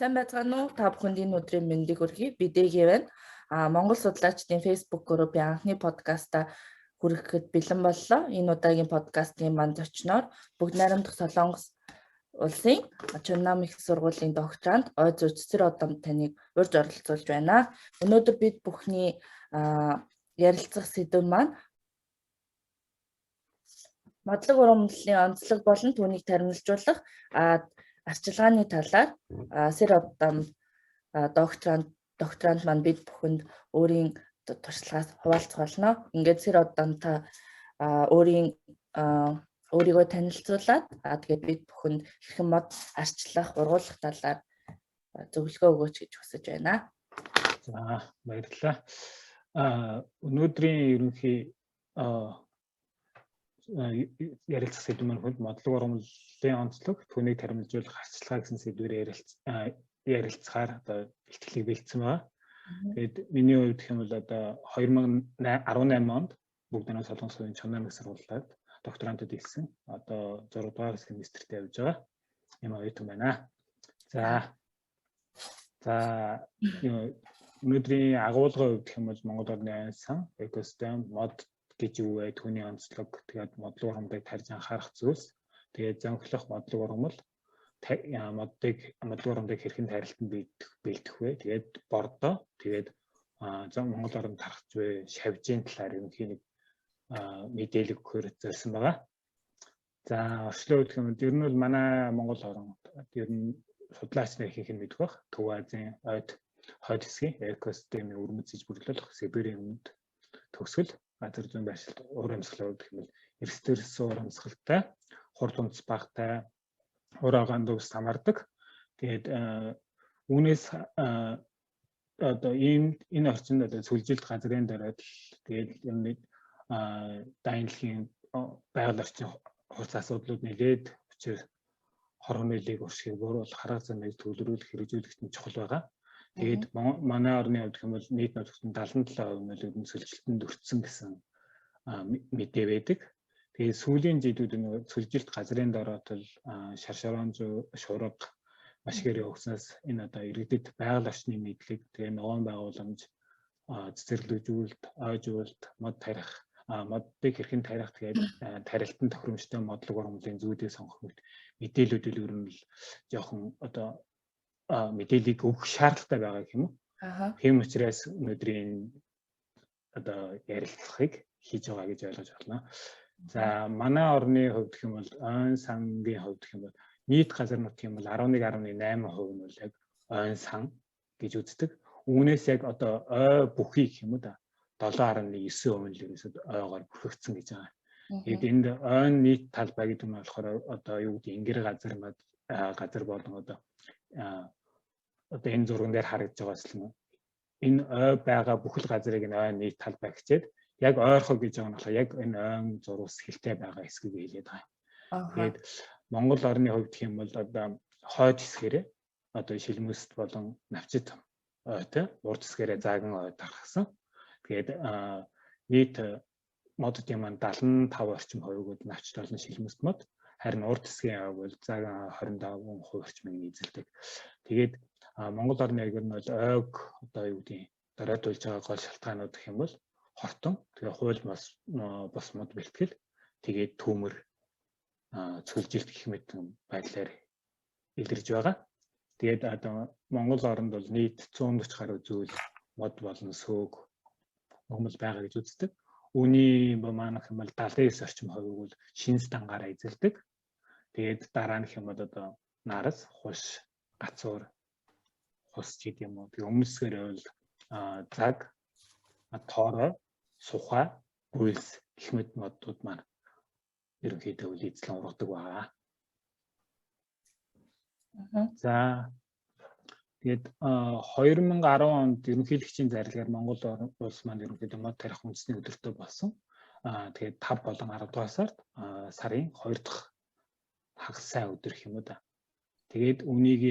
Сайн байцгаана уу? Та бүхэнд энэ өдрийн мэндийг хүргэе. Би Дэги байна. Монгол судлаачдын Facebook группийн анхны подкаста хүрэхэд бэлэн боллоо. Энэ удаагийн подкастын манд зочноор Бүгд найрамдах Солонгос улсын Чоннам их сургуулийн докторант Ой Зүцэр Одом таныг урьж оролцуулж байна. Өнөөдөр бид бүхний ярилцах сэдэв маань модлог урамлалын онцлог болон түүнийг таримлжуулах арчилгааны талаар Сэр Одом докторант маань бид бүхэнд өөрийн туршлагаас хуваалцах болно. Ингээд Сэр Одомтой өөрийгөө танилцуулаад тэгээд бид бүхэнд хэрхэн мод арчлах, ургуулах талаар зөвлөгөө өгөөч гэж хүсэж байна. За баярлалаа. Өнөөдрийн ерөнхий ярилцах сэдв маань модлог урамлалын онцлог, түүнийг таримлжуулах арчилгаа гэсэн сэдвээр ярилцахаар одоо ихтгэлийг бэлдсэн байна. Тэгээд миний хувьд гэх юм бол одоо 2018 онд Бүгд найрамдах Солонгос улсын Чоннам их сургуулиуд докторантад хэлсэн. Одоо 6 дугаар семестрт явж байгаа. Юм оюутан байна. За өнөөдрийн агуулгын хувьд гэх юм бол Монгол Орны айн сан, экосистем, мод гэж юу вэ? Түүний онцлог, тэгээд модлог урамлалыг тарьж анхаарах зүйлс, тэгээд зөнхлөх модлог урамлал, модлог урамлалыг хэрхэн тарилтанд бэлдэх вэ? Тэгээд бордоо, тэгээд Монгол Орнд тархаж буй шавжийн талаар ерөнхий нэг мэдээлэл өгөхөөр зорьсон байгаа. За орчлон гэх юм ер нь бол манай Монгол Орнд ер нь судлаач нар ихэнх нь мэдэх бах. Төв Азийн хойд хэсгийн экосистемийн өрмөц бүрдлэх Сибирийн өмнөд төгсгөл газар зүйн байршилд уур амьсгалын хувьд гэх юм бол эрсдэл уур амьсгалтай, хурд үндэс багтай, ураагаан дүүс хамаардаг. Тэгээд үүнээс одоо энэ орчинд одоо сүлжилт газрын дараад тэгээд юм нэг дайнлын байгаль орчин хурц асуудлууд нэлээд учир хорон нээлийг уршиг бууруулах, хараа замыг төвлөрүүлэх, хэрэгжүүлэхэд нь чухал байгаа. Тэгээд манай орны хувьд гэх юм бол нийт нутгийн 77% нь л сүлжилтэнд өртсөн гэсэн мэдээ байдаг. Тэгээд сүүлийн жилүүд нь сүлжилт газрын дороотол шаршараан шуурга маш их өгснөөс энэ одоо иргэдэд байгаль орчны мэдлэг, тэгээд ногоон байгууламж, цэцэрлэгжүүлэлт, ойжуулалт, мод тарих, модыг хэрхэн тарих, тэгээд тарилтын тохиромжтой модлог урамлалын зүйдээ сонгох мэдээлүүдэл ер нь л жоохон одоо мэдээллийг өгөх шаардлагатай байгаа гэх юм уу? Тийм учраас өнөөдрийн одоо ярилцлагыг хийж байгаа гэж ойлгож байна. За манай орны хувьд гэх юм бол ойн сангийн хувьд гэх юм бол нийт газар нутгийн бол 11.8% нь бол яг ойн сан гэж үздэг. Үүнээс яг одоо ой бүхий гэх юм уу да 7.9% л ерөөсөд ойгоор бүрхэгдсэн гэж байгаа. Тэгээд энд ойн нийт талбай гэдэг нь болохоор одоо юу гэдэг ингэр газар болон одоо энэ зурган дээр харагдж байгаас л энэ ой байгаа бүхэл газрыг нь ойн нийт талбай гэчээд яг ойрхоо гэж байгаа нь болохоор яг энэ ойн зурус хэлтэй байгаа хэсгийг хэлээд байгаа. Тэгээд Монгол орны хувьд гэх юм бол одоо хойд хэсгээрээ одоо шилмөст болон навчид ойтой, урд хэсгээрээ зааган ой тархсан. Тэгээд нийт модуудын маань 75% орчим хувийг навчид болон шилмөст мод, харин урд хэсгийн ой бол зааган 25% орчмыг эзэлдэг. Тэгээд Монгол орны аяг нь бол ойг одоо юу гэдэг дороотуулж байгаа гол шалтгаанууд гэх юм бол хортон, тэгээ хууль бос мод бэлтгэл, тэгээд түүмэр цөлжилт гэх мэт байдлаар илэрж байгаа. Тэгээд одоо Монгол оронд бол нийт 140 гаруй зүйл мод болон сөг ногмол байгаа гэж үздэг. Үүний манайх юм бол 79 орчим хувийг бол шинэ стангаараа эзэлдэг. Тэгээд дараа нь юм бол одоо нарас, хуш, гацуур, хус гэдэг юм уу. Тэгээд өмнөсгөр бол цаг, тоорой, сухаа, гүйлс гэх мэт модууд маань ерөнхийдөө эзлэн ургадаг байгаа. За тэгээд 2010 онд ерөнхийлөгчийн зарлигаар Монгол улс маань ерөнхийдөө мод тарих үндэсний өдөртөө болсон. Тэгээд 5 болон 10 дугаар сард сарын 2 дахь хагас сайн өдөр гэх юм уу да. Тэгээд үүнийг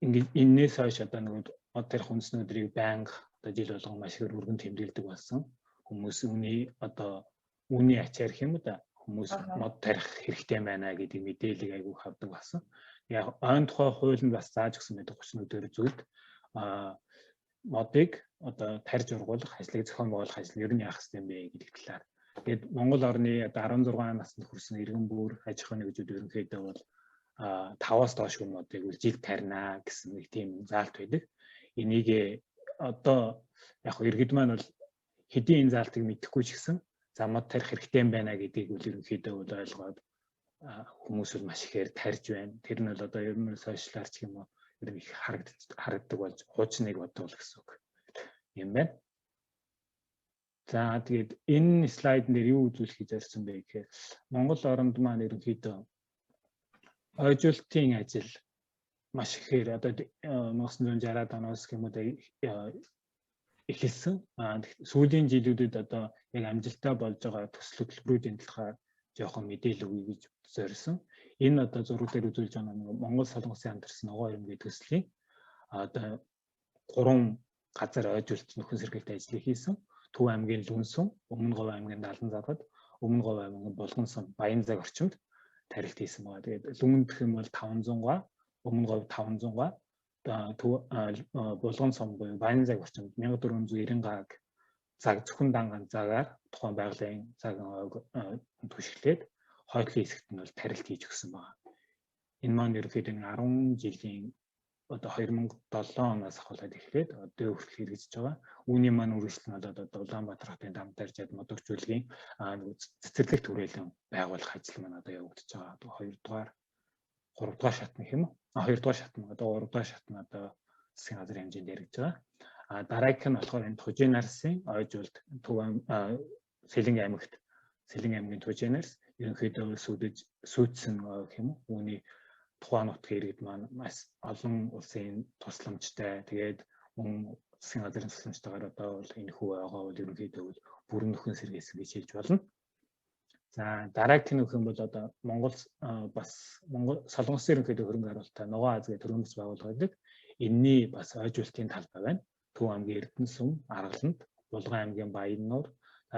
энээс хойш одоо нэг мод тарих үндэсний өдрийг байнга одоо жил болгон маш их өргөн тэмдэглэдэг болсон. Хүмүүс үүний ачаар гэх юм уу да хүмүүс мод тарих хэрэгтэй байна гэдэг мэдээллийг айгүй авдаг болсон. Яг ойн тухай хууль нь бас зааж өгсөн байдаг 34 зүйлд модыг одоо тарьж ургуулах, ажлыг зохион байгуулах ажил нь ер нь яах хэрэгтэй юм бэ гэдэг талаар. Тэгээд Монгол орны одоо 16 наснд хүрсэн иргэн бүр аж ахуйн нэгжүүд ерөнхийдөө бол 5-аас доошгүй модыг жил тарина гэсэн нэг тийм заалт байдаг. Энийг одоо яг иргэд маань бол хэдийн энэ заалтыг мэдэхгүй ч гэсэн за мод тарих хэрэгтэй юм байна гэдгийг үл ерөнхийдөө бол ойлгоод хүмүүс бол маш ихээр тарьж байна. Тэр нь бол одоо ер нь сошиалар ч юм уу ер нь их харагддаг болж хуучныг бодвол гэсэн үг юм байна. За тэгээд энэ слайдн дээр юу үзүүлэхийг зорьсон бэ гэхээр Монгол оронд маань ерөнхийдөө ойжуулалтын ажил маш ихээр одоо 1960-аад оноос гэмүүд эхэлсэн. Сүүлийн жилүүдэд одоо яг амжилттай болж байгаа төсөл хөтөлбөрүүдийн талаар жоохон мэдээлэл өгье гэж зорьсон. Энэ одоо зураг дээр үзүүлж байгаа нэг Монгол солонгосын хамтарсан ногоон ирмгийн төслийн одоо 3 газар ойжуулалт нөхөн сэргээлт ажлыг хийсэн. Төв аймгийн Лүнсүн, Өмнө Говь аймгийн Даланзавхад, Өмнө Говь аймгийн Булгансам, Баянзаг орчимд тарилт хийсэн байгаа. Тэгээд Лүмэнд гэх юм бол 500 га, Өмнө Говь 500 га, Булгансам буюу Баянзаг орчимд 1490 гааг цаг зөвхөн данган цагаар тухайн байгалийн цагийн түшиглээд хойдлын хэсэгт нь бол тарилт хийж өгсөн байгаа. Энэ маань ерөнхийдөө 10 жилийн одоо 2007 оноос ахуулаад эхлээд одоо хүртэл хэрэгжиж байгаа. Үүний маань үргэлжлэл нь болоод одоо Улаанбаатар хотын Дамтаржаад модогчуулгийн цэцэрлэг түрээлэн байгуулах ажил маань одоо явагдаж байгаа. Одоо 2 дугаар шатны хэм үү? 2 дугаар шатны одоо 3 дугаар шатны одоо засгийн газрын хэмжээнд яригдж байгаа. Дараагийнх нь болохоор энэ Тужийн Нарсын ойжуулалт Сэлэнг аймгийн Тужийн Нарс ерөнхийдөө сүйдсэн гэх юм уу? Үүний тухайн нутгийн иргэд маань маш олон улсын тусламжтай тэгээд мөн засгийн газрын тусламжтайгаар одоо бол энэ хүү байгаа бол ерөнхийдөө бүрэн нөхөн сэргээсэн гэж хэлж болно. За дараагийн нөх юм бол одоо Монгол Солонгосын ерөнхийдөө хөрөнгө оруулалттай Ногоон Азгийн төрөмс байгууллагад энэний бас ойжуулалтын талбай байна. Төв аймгийн Эрдэнэсүм, Аргаланд, Булган аймгийн Баяннуур,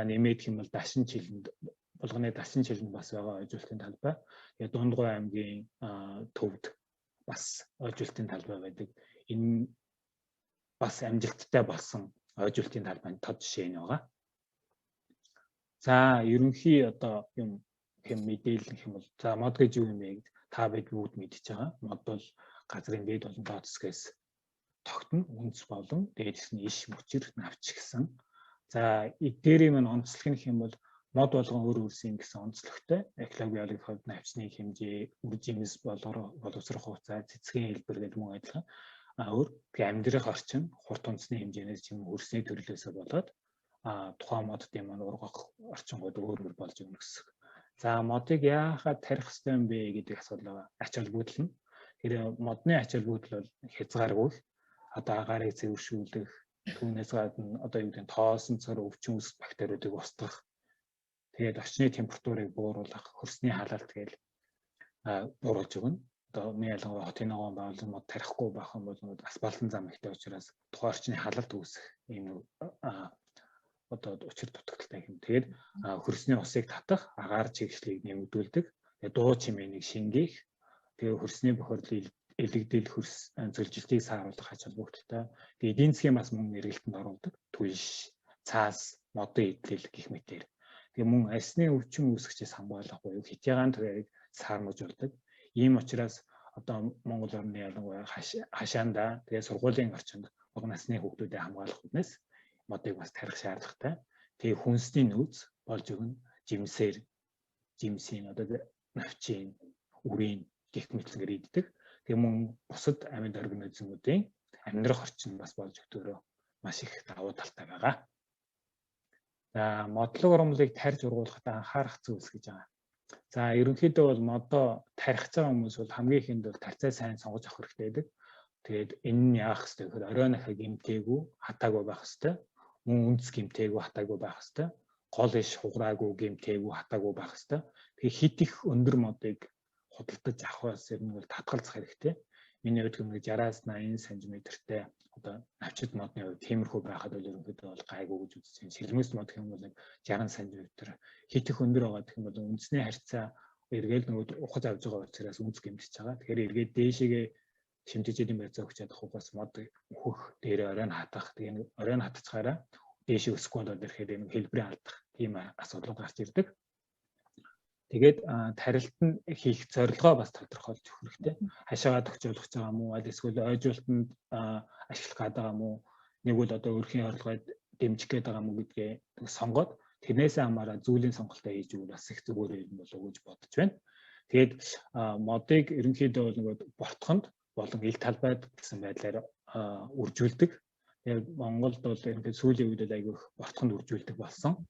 нэмээд хэм бол Дашин Чилэнд Булганы Дашин Чилэнд бас байгаа ойжуулалтын талбай. Тэгээд Дундгой аймгийн Төвд бас ойжуулалтын талбай байдаг. Энэ бас амжилттай болсон ойжуулалтын талбайд тод жишээ нь байгаа. За ерөнхий одоо юм мэдээлэл гэх юм бол за мод гэж юу юм бэ гэж та бид бүгд мэдчихэж байгаа. Мод бол газрын дээд болон доод хэсгээс тогтно, үндэс болон дээрээс нь иш, мөчир, навч гэсэн. За дээрийн маань онцлог нь юм бол мод болгон өөр өөрсийн гэсэн онцлогтой экологийн хувьд навчны хэмжээ, үр жимс боловсрох хугацаа, цэцгийн хэлбэр гэдэг мөн адилхан. Өөр амьдрах орчин, хурд үндэсний хэмжээнээс ч юм хөрсний төрлөөсөө болоод тухайн модын маань ургах орчингууд өөр болж өгнө гэсэн. За модыг яахад тарих ёстой юм бэ гэдэг асуулт байгаа. Ач холбогдол нь. Тэр модны ач холбогдол бол хязгааргүй. Одоо агаарыг цэвэршүүлэх, түүнээс гадна одоо юу гэдэг нь тоосон цор өвчин үүсэх бактериудыг устгах. Тэгээд орчны температурыг бууруулах, хөрсний халаалт гээл бууруулж өгнө. Одоо нэг ялангуяа хотын ногоон байгууллагын мод тарихгүй байх юм бол асфальтын зам ихтэй учраас тухайн орчны халаалт үүсэх энэ одоо учир дутагдaltaй юм. Тэгээд хөрсний усыг татах, агаар чигшлийг нэмэгдүүлдэг. Тэгээд дуу чимээнийг шингээх, тэгээд хөрсний бохирдлыг элэгдэл хөрс зөлжилтийг сааруулах ач холбогдолтой. Тэгээд эдийн засгийн бас мөн эргэлтэнд оруулдаг. Түлш, цаас, модын эдлэл гэх мэтээр. Тэгээд мөн арсны өвчин үүсгчээс хамгаалах буюу хитягаан туяаг саарнужуулдаг. Ийм учраас одоо Монгол орны ялангуяа хашаанда тэгээд сургуулийн орчинд бага насны хүүхдүүдэд хамгаалах хүнээс модыг бас тарих шаардлагатай. Тэгээд хүнсний нөөц болж өгнө. Жимсийн одоо навчийн, үрийн гэх мэтлэгээр иддэг. Тэгээд мөн бусад амьд организмуудын амьдрах орчин бас болж өгдөгөө маш их давуу талтай байгаа. За модлог ургамлыг тарьж ургуулахад анхаарах зүйлс гэж байгаа. За ерөнхийдөө бол модоо тарих байгаа хүмүүс бол хамгийн ихэнд бол тарцаа сайн сонгож авах хэрэгтэй байдаг. Тэгээд энэ нь яах ёстой гэхээр оройн ахыг гэмтээгүй, хатаагүй байх ёстой. Мөн үндэс гэмтээгүй, хатаагүй байх ёстой. Гол иш хугараагүй, гэмтээгүй, хатаагүй байх ёстой. Тэгээд хит их өндөр модыг худалдаж авахаас ер нь бол татгалзах хэрэгтэй. Миний хувьд 60-аас 80 см-тэй одоо навчид модны хувьд тиймэрхүү байхад бол ерөнхийдөө бол гайгүй гэж үзэж байна. Шилмэс мод гэх юм бол 60 см хит их өндөр байгаа гэх юм бол үндэсний харьцаа эргээл нөгөө ухаж авж байгаа учраас үнс гэмтэж байгаа. Тэгэхээр эргээд дээшээгээ шимтгийчдийн байцаа өгч чадах бас мод өөхөх дээр оройн хатах. Тэгээ оройн хатцгаараа дээшээ өсөхгүй болоод ирэхэд энэ хэлбэрийн алдах тийм асуудал гарч ирдэг. Тэгээд тарилтанд хийх зорилгоо бас тодорхойлж өгөх хэрэгтэй. Хашаагаа төгсөөлөх байгаа мó, аль эсвэл ойжуулалтанд ашиглах гэдэг юм уу? Нэг бол одоо өөрхийн орлогыг дэмжих гээд байгаа мó гэдгээ сонгоод тэрнээсээ хамаараа зүйлийн сонголтоо хийж өгвөл бас их зүгээр юм болов уу гэж бодож байна. Тэгээд модыг ерөнхийдөө бол нөгөө бортхонд болон ил талбайд гэсэн байдлаар үржүүлдэг. Тэгээд Монголд бол ерөнхийдөө сүүлийн үед айгүй их бортхонд үржүүлдэг болсон.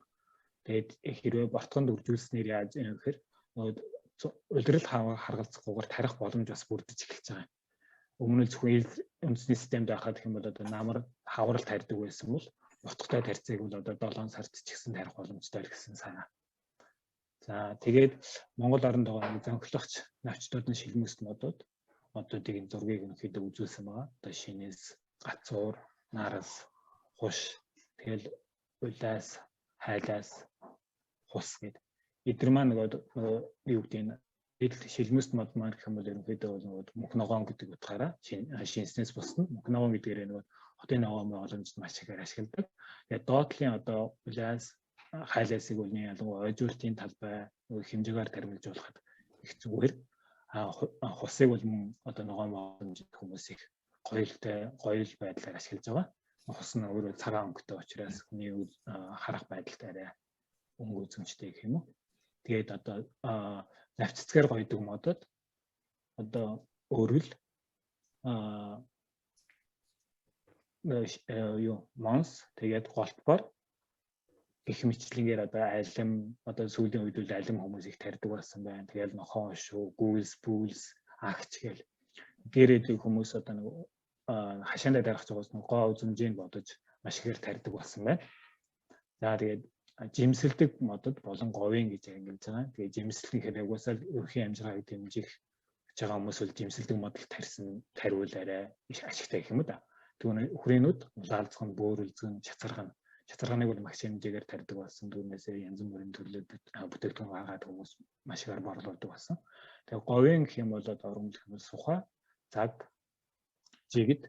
Тэгээд хэрвээ бортгонд үржүүлснээр яаж юм гэхээр улирал харгалзахгүйгээр тарих боломж бас бүрдэж эхэлж байгаа. Өмнө нь зөвхөн үндэсний системд байхад гэх юм бол одоо намар хаврал тарьдаг байсан бол утгатай тарьцыг бол одоо 7 сард ч гэсэн тарих боломжтой гэсэн санаа. За тэгээд Монгол оронд байгаа зөнхлөгч навчдуудын шилмэс модуудыг энэ зургийг өнөхөдөө үзүүлсэн байгаа. Одоо шинээс, гацуур, нарас, хуш, тэгэл улаас, хайлаас, хус гэдэг. Эдгээр маань нөгөө юу гэдэг нь шилмэс мод маань гэх юм бол ерөнхийдөө нөгөө мөнх ногоон гэдэг утгаараа шинснээс бусна. Мөнх ногоон гэдгээр нөгөө хотын ногоон боломжид маш ихээр ашигладаг. Тэгээд доотлын одоо улаас, хайлаасыг үлний ялангуяа ойжуулалтын талбай хэмжээгээр тармилж болоход их зүгээр. Хусыг бол одоо ногоон боломжит хүмүүс их гоёл байдлаар ашиглаж байгаа. Хус нь өөрөө цагаан өнгөтэй учраас хүний харах байдалд арай өнгө үзэмжтэй гэх юм уу. Тэгээд одоо навчцгаар гойдог модод одоо өөрөл монс тэгээд голтбор гэх мэтлэнгээр одоо алим одоо сүүлийн үед бол алим хүмүүс их тарьдаг болсон байна. Тэгээд нохоо шүү, гүйлс, пүүлс, агч гэл гэрээдэг хүмүүс одоо нэг хашаандаа дарах цагаас гоо үзэмжийг бодож маш ихээр тарьдаг болсон байна. За тэгээд жимсэлдэг модод болон говийн гэж ангилж байгаа. Тэгээд жимсэлнийхээр угаасаа өрхийн амжиргааг дэмжих гэж байгаа хүмүүс бол жимсэлдэг модод тариул арай их ашигтай гэх юм да. Түүний хүрээлүүд улаалцхан, бөөрөлзгөн, чацарганыг бол макс хэмжээгээр тарьдаг болсон. Түүнээсээ янз бүрийн төрлөд бүтээгдэхүүн гаргаад хүмүүс маш ихээр борлуулдаг болсон. Тэгээд говийн гэх юм бол оромжлох юм сухаа, цаг, жигд,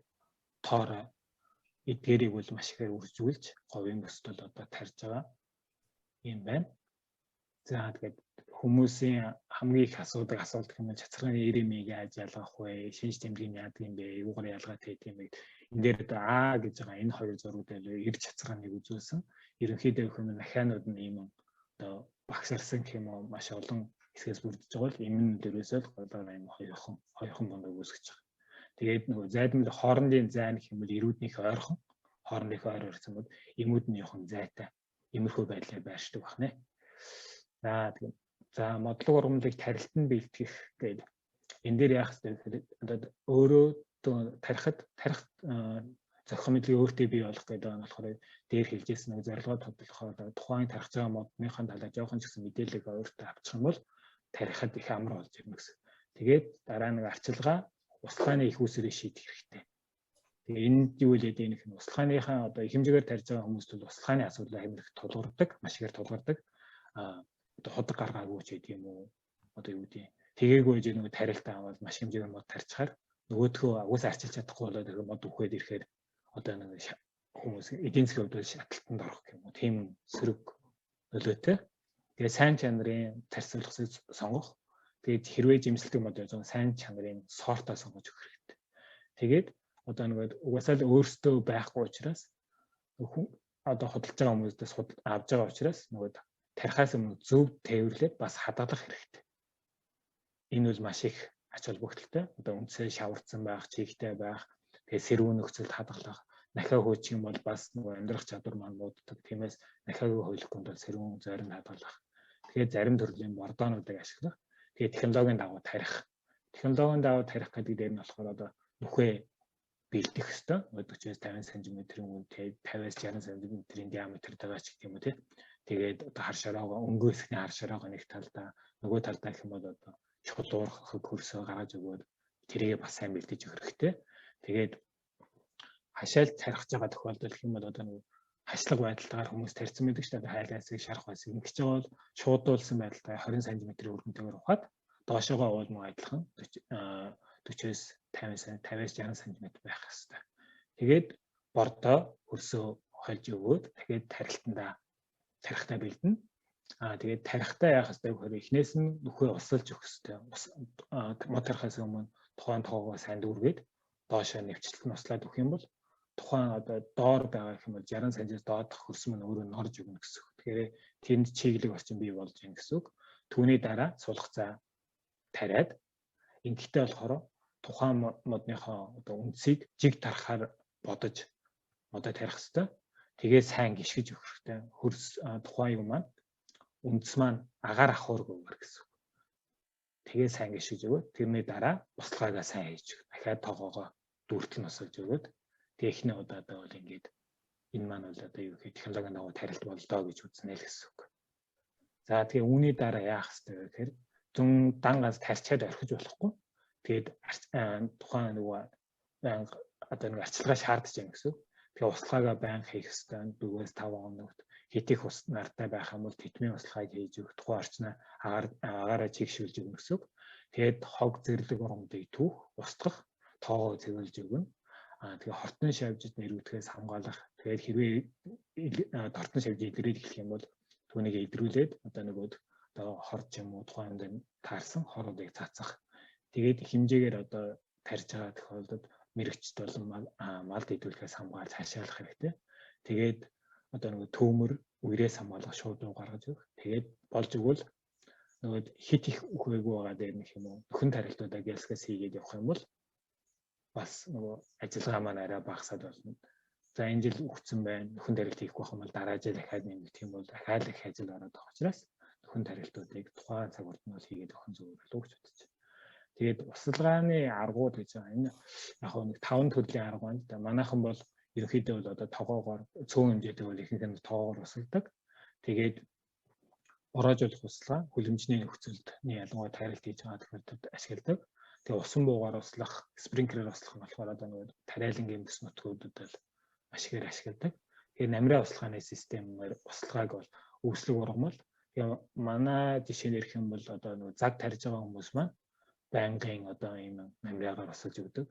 тоорой эдгээрийг бол маш ихээр үржүүлж говийн бусд бол одоо тарьж байгаа юм байна. За тэгээд хүмүүсийн хамгийн их асуудал гэх юм бол цацрагын эремийг яаж ялгах вэ? Шинж тэмдгийг яадаг юм бэ? Юугаар ялгаатай гэдэг юм бэ? Энэ дээр одоо А гэж байгаа энэ хоёр зургууд л эрд цацраганыг үзүүлсэн. Ерөнхийдөө гэх юм механууд нь ийм одоо багсарсан гэх юм уу маш олон хэсгээс бүрдэж байгаа бол энэ дээрээс л голоор ийм хоёрхан бондоо үүсгэж байгаа. Тэгээд нөгөө зайдмал хоорондын зай гэх юм бол эрүүднийх ойрхон хоорондынхоо ойр өрсөн бол эмүүднийхэн зайтай иймэрхүү байдлаар байршдаг байна. За тэгээд за модлог ургамлыг тарилтанд бэлтгэх гэдэг энэ дээр яах вэ гэхээр одоо өөрөө тарих зохион мэдлэгийг өөртөө бий болгох гэдэг нь болохоор дээр хэлжсэн нэг зорилгоо тодорхойлохоор тухайн тарих байгаа модныхын талаар жоохон ч гэсэн мэдээлэл өөртөө авчих юм бол тарихад их амар болж ирнэ гэсэн. Тэгээд дараа нэг арчилгаа услахааны их үүсвэрийг шийдэх хэрэгтэй. Тэгээ энд юу вэ гэдэг нь услахааныхаа одоо их хэмжээгээр тарьж байгаа хүмүүст бол услахааны асуудал их тулгардаг, маш ихээр тулгардаг. Одоо ходог гаргаагүй ч гэдэг юм уу. Одоо юу гэдэг тэгээгүй гэж нэг тарилтаа аваад маш хэмжээгээр мод тарьчихаар нөгөөдхөө угаасаа арчилж чадахгүй болоод их мод өгөхөд ирэхээр одоо нэг хүмүүс эдийн засгийн хувьд шатлалтанд орох гэх юм уу. Тийм сөрөг нөлөөтэй. Тэгээ сайн чанарын тарьцуулгыг сонгох. Тэгээд хэрвээ жимсэлдэг мод байж байгаа сайн чанарын сортоо сонгож өгөх хэрэгтэй. Тэгээд одоо нэг угаасаа л өөрсдөө байхгүй учраас одоо худалдаж байгаа хүмүүстээс авж байгаа учраас нөгөө тарихаас өмнө зөв тээвэрлээд бас хадгалах хэрэгтэй. Энэ бол маш их ач холбогдолтой. Одоо үндсээ шаварцсан байх, чигтэй байх, тэгээ сэрүүн нөхцөлд хадгалах, нахиа хөөчих юм бол бас нөгөө амьдрах чадвар маань мууддаг. Тиймээс нахиагүй хойлохгүй бол сэрүүн зойрон хадгалах. Тэгэхээр зарим төрлийн бордоонуудыг ашиглах. Тэгээ технологийн дагуу тарих. Технологийн дагуу тарих гэдэг дээр нь болохоор одоо нүхээ бэлдэх ёстой. 40-50 см-ийн үнэтэй 50-60 см-ийн диаметр байгаа ч гэх юм уу тий. Тэгээд одоо хар шараагаа өнгөө хэсгийн хар шараагаа нэг талдаа нөгөө талдаа гэх юм бол одоо чулуурх хөрсөө гаргаж өгөөд тэрийг бас сайн бэлдэж өгөх хэрэгтэй. Тэгээд хашаал тархиж байгаа тохиолдол гэх юм бол одоо нэг хашлаг байдалтайгаар хүмүүс тарьсан байдаг шүү дээ. Хайлаасыг шарах байсан. Ингэж байгаа бол шуудуулсан байдалтай 20 см-ийн өргөнтэйгээр ухаад доошоогоо уул адилхан 40-50 50-60 см байх хэрэгтэй. Тэгээд бордоо хөрсөө хольж өгөөд тэгээд тарихтаа бэлдэнэ. Тэгээд тарихтаа яах хэрэгтэй гэхээр эхнээс нь нөхөө усалж өгөх хэрэгтэй. Моторхоос өмнө тухайн тоогоо сайн дүүргээд доошоо нэвчлэлт нь услаад өгөх юм бол тухайн одоо доор байгаа юм бол 60 см-ээс доодох хөрс мөн өөрөө норж өгнө гэсэн үг. Тэгэхээр тэнд чиглэг орчин бий болж байна гэсэн үг. Түүний дараа сулгацаа тариад ингэхдээ болохоор тухайн модныхоо одоо үндсийг жиг тарахаар бодож тарих хэрэгтэй. Тэгээ сайн гიშгэж өгөх хэрэгтэй. Хөрс тухайн юм маань үндс маань агаар ахуургүйгээр гэсэн үг. Тэгээ сайн гიშгэж өгөөд тэрний дараа буслаагаа сайн хийж өгөх. Дахиад тоогоогоо дүүртэл нь усалж өгөөд техникний удаадаа бол ингээд энэ маань бол одоо юу гэх технологийн дагуу тарилт болдоо гэж үзнэ л гэсэн үг. За тэгээ үүний дараа яах хэрэгтэй вэ гэхээр зүүн дангаас тарчаад орхиж болохгүй. Тэгээд тухайн нөгөө одоо нэг арчилгаа шаардж байгаа гэсэн үг. Тэгээ услаагаа байнга хийх хэрэгтэй. 4-5 хоногт хит их ус нартай байх юм бол титмийн услагааг хийж өгөх, тухайн орчноо агаараа чигшүүлж өгнө гэсэн үг. Тэгээд хог зэрлэг урамдыг түүх, устгах, тоогоо цэвэрлж өгнө. Тэгээ хортон шавжид нэрвэтгэхээс хамгаалах. Тэгээд хэрвээ хортон шавж илрээд эхлэх юм бол түүнийг идрүүлээд одоо нөгөө одоо хорч юм уу тухайн юмд таарсан хоруудыг цаацах. Тэгээд хэмжээгээр одоо тарьж байгаа тохиолдолд мэрэгчд болон малд идэвхээс хамгаалж хашаалах хэрэгтэй. Тэгээд одоо нөгөө төмөр үерээс хамгаалах шууд уу гаргаж өгөх. Тэгээд болж өгвөл нөгөө хит их үхвээгүй байгаа дээр нэг юм уу нөхөн тарилтуудаа гэлсгээс хийгээд явах юм бол бас нөгөө ажиллагаа маань арай багасаад болно. За энэ жил үхсэн байна. Нөхөн тарилт хийхгүй байх юм бол дараа жил дахиад нэмэх юм бол дахиад их ажил ороод байгаа учраас нөхөн тарилтуудыг тухайн цаг урд нь бол хийгээд өгөх нь зөв болов уу гэж бодож байна. Тэгээд усалгааны аргууд гэж байгаа. Энэ яг нэг 5 төрлийн арга байна. Манайхан бол ерөнхийдөө бол одоо тогоогоор цөөн хэмжээтэй бол ихэнх нь тоогоор усалдаг. Тэгээд бороожуулах услага хүлэмжний нөхцөлдний ялангуяа тарилт хийж байгаа тохиолдолд ашигладаг. Тэгээ усан буугаар услах, спринклер услах нь болохоор одоо нэг тариалангийн бүс нутгуудад бол маш ихээр ашигладаг. Тэгээ намраа услагын системээр услагааг бол үүслэг ургамал. Тэгээ манай жишээр ярих юм бол одоо нэг заг тарьж байгаа хүмүүс маань байнгын одоо ийм намраагаар усалж өгдөг.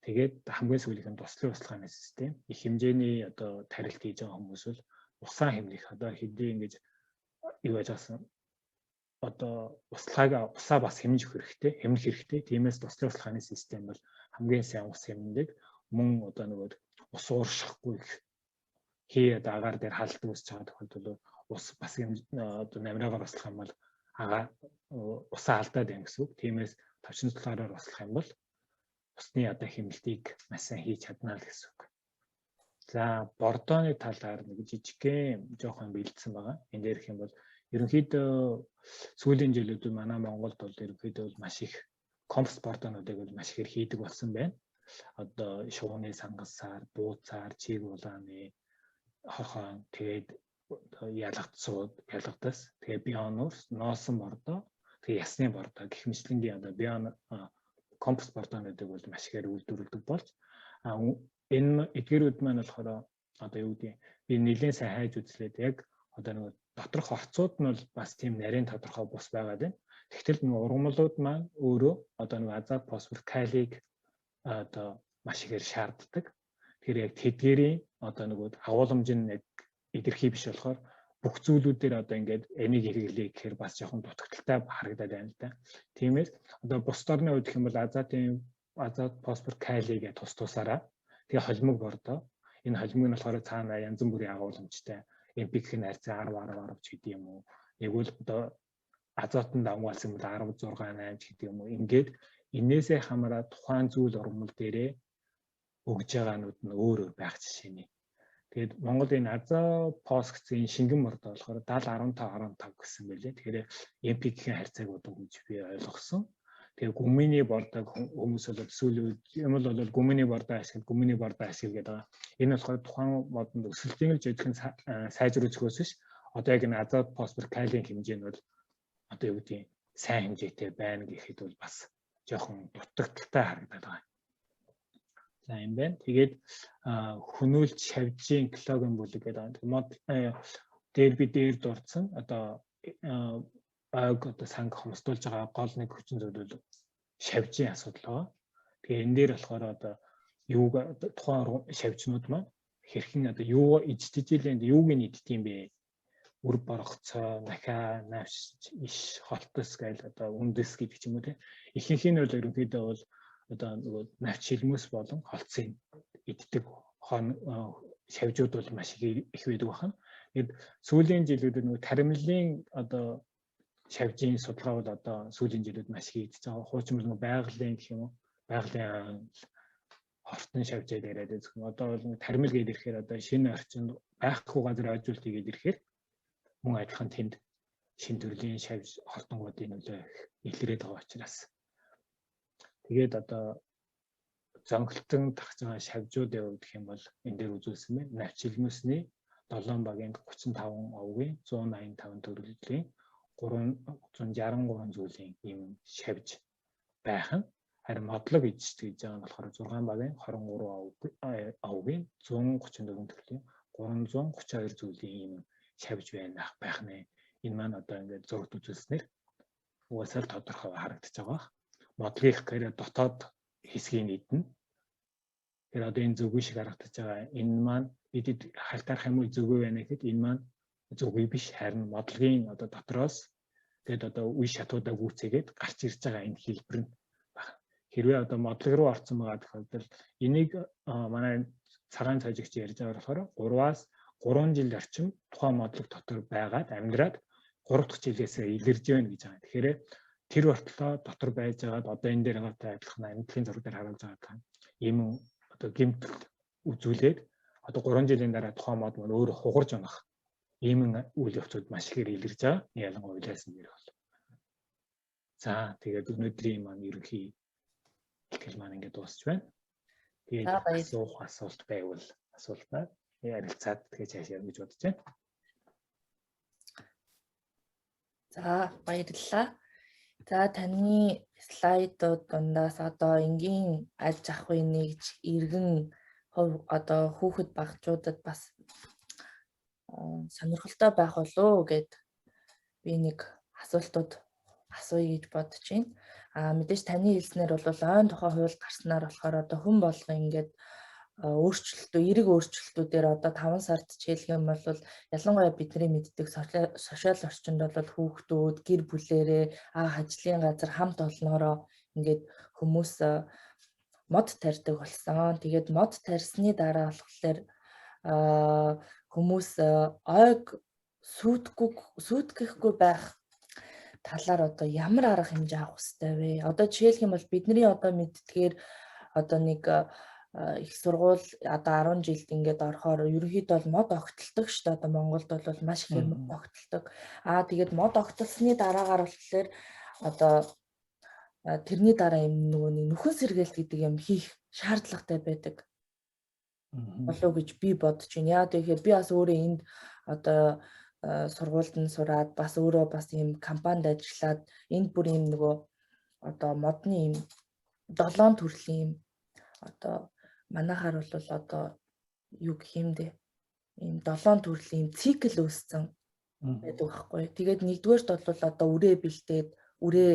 Тэгээд хамгийн сүүлийнх нь туслын услагын систем. Их хэмжээний одоо тарилт хийж байгаа хүмүүс бол усаа хэмнэх одоо хэдий ингэж юу яаж асан одоо усаа бас хэмжих хэрэгтэй. Тиймээс туслын услагын систем бол хамгийн сайн ус хэмнэдэг. Мөн одоо нөгөө ус ууршихгүй хий одоо агаар дээр халт үүсч байгаа тохиолдолд ус бас одоо намраагаар услах юм бол усаа алдаад байна гэсэн үг. Тиймээс товчны толгойроор услах юм бол усны одоо хэмнэлтийг маш сайн хийж чадна л гэсэн үг. За бордооны талаар нэг жижигхэн жоохон бэлдсэн байгаа. Энд дээрх юм бол ерөнхийдөө сүүлийн жилүүд манай Монголд бол ерөнхийдөө маш их компост бордоонуудыг бол маш ихээр хийдэг болсон байна. Одоо шууны сангасаар, бууцаар, чиг улааны хорхон тэгээд ялгадас, тэгээд бионус, носон бордоо, тэгээд ясны бордоо гэх мэтлэнгийн одоо бион компост бордоонуудыг бол маш ихээр үйлдвэрлэдэг болж энэ эдгээрүүд маань болохоор одоо юу гэдэг би нэлээд сайн хайж үзлээд яг одоо нэг доторх орцууд нь бол бас тийм нарийн тодорхой бус байгаад байна. Тэгтэл нэг ургамлууд маань өөрөө одоо нэг азот, фосфор, калийг одоо маш ихээр шаарддаг. Тэгэхээр яг тэдгээрийн одоо нэг агуулмж нь идэрхий биш болохоор бүх зүйлүүдээр одоо ингээд энийг хэрэглэе гэхээр бас жоохон дутагдaltaй харагдаад байна л да. Тиймээс одоо бус орны үед гэх юм бол азот, фосфор, кали гэх тусаараа тэгээ холимог бордоо. Энэ холимог нь болохоор цаана янз бүрийн агуулмжтай MP-ийн харьцаа 10 ч гэдэг юм уу. Нэгвэл одоо азотын давмгаалсан бол 16, 8 ч гэдэг юм уу. Ингээд энээсээ хамаараа тухайн зүйл ургамал дээрээ өгж байгаанууд нь өөр байх жишээний. Тэгээд Монгол энэ азопосцийн шингэн бордоо болохоор 70-15 гэсэн байлээ. Тэгэхээр MP-ийн харьцааг одоо гэж би ойлгосон. Тэгээ гүминий бордоо хүмүүс бол сүүлийн юм бол гүминий бордоо ашиглаж гэдэг байгаа. Энэ болохоор тухайн модонд өсөлтийн л жижигхэн сайжруулж өгөхөөс биш. Одоо яг энэ азот, фосфор, калийн хэмжээ нь бол одоо юу гэдэг сайн хэмжээтэй байна гэхэд бол бас жоохон дутагдaltaй харагдаад байгаа. За юм байна. Тэгээд хөнөөлж шавьжийн клогин бүлэг гэдэг мод дээр дурдсан одоо баг одоо санг хомсдуулж байгаа гол нэг хүчин зүйл бол шавьжийн асуудал байгаа. Тэгээ энэ дээр болохоор одоо юуг тухайн шавьжнууд маань хэрхэн одоо юу идэж илэнд юуг нэгддэг юм бэ? Үр боргоцоо, нахаа, навш, иш, холтос гэл одоо үндэс гэдэг ч юм уу тийм. Ихэнх нь бол ерөнхийдөө бол одоо нөгөө навч хилмэс болон холцын иддэг шавьжууд бол маш их байдаг байна. Тэгэд сүүлийн жилүүдэд нөгөө таримлын одоо шавьжийн судалгаа бол одоо сүүлийн жилүүд маш их идэж байгаа. Хуучин бол нөгөө байгалийн гэх юм уу? Байгалийн хортон шавьжаад яриад байгаа. Одоо бол таримл гээд ирэхээр одоо шинэ орчинд байхгүй газар ойжуулт хийгээд ирэхээр мөн адилхан тэнд шин төрлийн шавьж хортонгуудын нөлөө илрээд байгаа учраас тэгээд одоо зонголтон тархаж байгаа шавьжуудын хувьд гэх юм бол энэ дээр үзүүлсэн байна. Навч хилмэсний 7 багийн 35 овгийн 185 төрлийн 363 зүйлийн ийм шавьж байх нь харин модлог идэж байгаа нь болохоор 6 багийн 23 овгийн 134 төрлийн 332 зүйлийн ийм шавьж байх нэ. Энэ маань одоо ингээд зургт үзүүлснээр угаасаа тодорхой харагдаж байгаа. Модлогын гэхээр дотоод хэсгийн эдэн. Тэр одоо энэ зөвгүй шиг харагдаж байгаа. Энэ маань бидэд хальтаарах юм уу зөвгүй байна гэхэд энэ маань зөвгүй биш, харин модлогын одоо дотроос тэгээд одоо үе шатуудаа гүйцээгээд гарч ирж байгаа энэ хэлбэр нь байна. Хэрвээ одоо модлог руу орсон байгаа тохиолдолд энийг манай цагаан цайжигч ярьж байгаа болохоор 3 жил орчим тухайн модлог дотор байгаад амьдраад 3 дахь жилээсээ илэрж байна гэж байгаа. Тэгэхээр тэр болтлоо дотор байж байгаад одоо энэ дээр байгаатай адилхан амьдлын зураг дээр харуулж байгаа юм одоо гэмтэл үзүүлээд одоо 3 жилийн дараа тухайн мод маань өөрөө хугарч унах ийм үйл явцууд маш ихээр илэрж байгаа. Ялангуяа уйлаасан дээр бол. За тэгээд өнөөдрийн маань ерөнхий ихтгэл маань ингээд дуусч байна. Тэгээд асуулт байвал асуултаа ярилцаад тэгээ цааш ярих гэж бодож байна. За баярлалаа. За таны слайдууд дундаас одоо энгийн аж ахуйн нэгж иргэн одоо хүүхэд багчуудад бас сонирхолтой байх болов гэд би нэг асуултууд асууя гэж бодож байна. Мэдээж таны хэлснээр бол ойн тухай хууль гарснаар болохоор одоо хүн болгон ингээд эерэг өөрчлөлтүүдээр одоо 5 сард чийлэх юм бол ялангуяа бидний мэддэг сошиал орчинд бол хүүхдүүд гэр бүлэрээ ажлын газар хамт олноороо ингээд хүмүүс мод тарьдаг болсон. Тэгээд мод тарьсны дараа болохоор хүмүүс ойг сүйтгэхгүй байх талаар одоо ямар арга хэмжээ авах хэрэгтэй вэ? Одоо жишээлх юм бол бидний одоо мэддгээр одоо нэг их сургууль одоо 10 жилд ингээд орохоор ерөнхийдөө бол мод огтлдог шүү дээ. Одоо Монголд бол маш их мод огтлдог. Тэгээд мод огтлсны дараагаар болохоор одоо тэрний дараа юм нөгөө нөхөн сэргээлт гэдэг юм хийх шаардлагатай байдаг болов гэж би бодож байна. Яа тэгэхээр би бас өөрөө энд одоо сургуульд нь сураад бас өөрөө бас ийм компанид ажиллаад энд бүр ийм нөгөө одоо модны ийм 7 төрлийн одоо манайхаар бол одоо юу гэх юм бэ? Ийм 7 төрлийн цикл үүссэн байдаг байхгүй. Тэгээд нэгдүгээрт бол одоо үрээ бэлдээд үрээ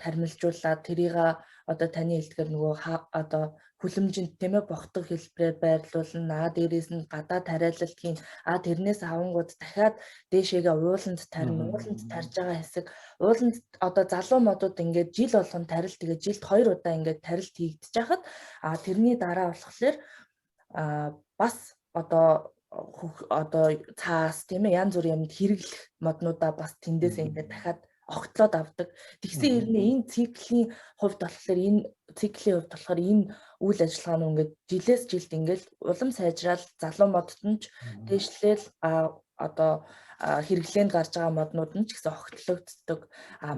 тармилжуулаад тэрийг одоо таны хэлдгээр нөгөө одоо хүлэмжинд тийм ээ бохдог хэлбэрээр байрлуулна. Дээрээс нь гадаад тариалалт хийн. Тэрнээс авангууд дахиад дээшээгээ ууланд тарина. Ууланд тарж байгаа хэсэг ууланд одоо залуу модууд ингээд жил болгон тарилт тэгээ жилд 2 удаа ингээд тарилт хийгдэж хахад тэрний дараа болохоор бас одоо цаас тийм ээ янз бүрийн юмд хэрэглэх моднуудаа бас тэндээс ингээд дахиад огтлоод авдаг. Тэгсэн хэрнээ энэ циклийн хувьд болохоор энэ үйл ажиллагаа нь ингээд жилээс жилд ингээд улам сайжрал залуу модод нь ч дэвшлэл одоо хэрэглээнд гарч байгаа моднууд нь ч гэсэн огтлогддог.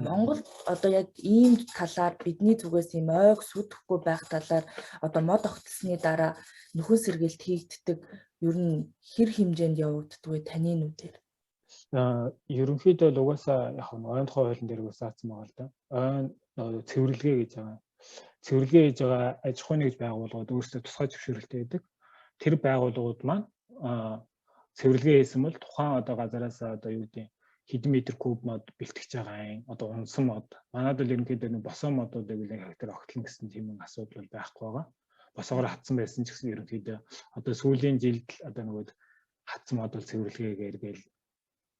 Монгол одоо яг ийм талаар бидний зүгээс ийм ойг сүтгэхгүй байх талаар одоо мод огтлсны дараа нөхөн сэргээлт хийгддэг ер нь хэр хэмжээнд явагддгүй таны нүдээр? Ерөнхийдөө л угаасаа яг нь ойн тухай хуулийн дээр угаасаа заасан байгаа л да. Ойн цэвэрлэгээ гэж байгаа. цэвэрлэгээ хийж байгаа аж ахуй нэгж байгууллагууд өөрсдөө тусгай зөвшөөрөлтэй байдаг. Тэр байгууллагууд маань цэвэрлэгээ хийсэн бол тухайн одоо газараас одоо юу гэдэг хэдэн метр куб мод бэлтгэж байгаа юм. Одоо унсан мод. Манайд бол ерөнхийдөө нэг босоо модуудыг нэг хектар огтлон гэсэн тийм асуудал бол байхгүй байгаа. Босоогоор хатсан байсан ч гэсэн ерөнхийдөө одоо сүүлийн жилд одоо нөгөө хатсан мод бол цэвэрлэгээгээр гээл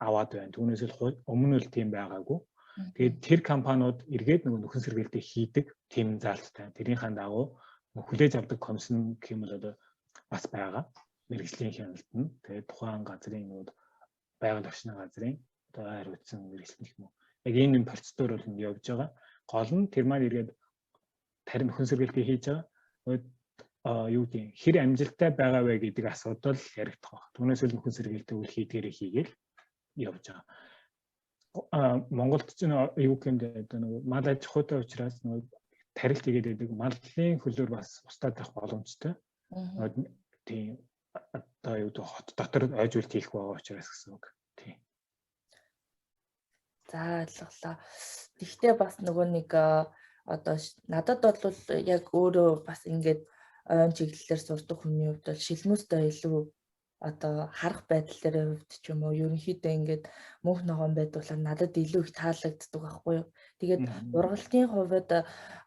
аваад байна. Түүнээс л өмнө нь тийм байгаагүй. Тэгээд тэр компаниуд эргээд нөгөө нөхөн сэргээлтийг хийдэг тийм заалттай. Тэрийнхээ дагуу хүлээж авдаг комиссн гэх юм бол одоо бас байгаа. Мэргэжлийн хяналт нь. Тэгээд тухайн газрын нөгөө байгаль орчны газрын одоо хариуцсан мэргэжлэн гэх юм уу. Яг энэ процедур бол явж байгаа. Гол нь тэр маань эргээд тарин нөхөн сэргээлтийг хийж байгаа. Юу гэдэг хэр амжилттай байгаа вэ гэдэг асуудал яригдах байна. Түүнээс л нөхөн сэргээлтийг үл хийдгээрээ хийгээл явж байгаа. Монголд ч юу гэмдэ одоо нөгөө мал аж ахуйтай учраас нөгөө тарилт игээд байдаг малын хөлөөр бас устдаад байх боломжтой. Тийм одоо юу гэдэг хот дотор ойжуулт хийх байгаа учраас гэсэн үг. Тийм. За ойлголоо. Тэгтээ бас нөгөө нэг одоо надад бол яг өөрөө бас ингээд ойн чиглэлээр сурдаг хүний хувьд бол шилмүстэй илүү одоо харах байдал дээр хувьд ч юм уу ерөнхийдөө ингээд мөнх ногоон байдуулаад надад илүү их таалагддаг байхгүй юу. Тэгээд ургалтын хувьд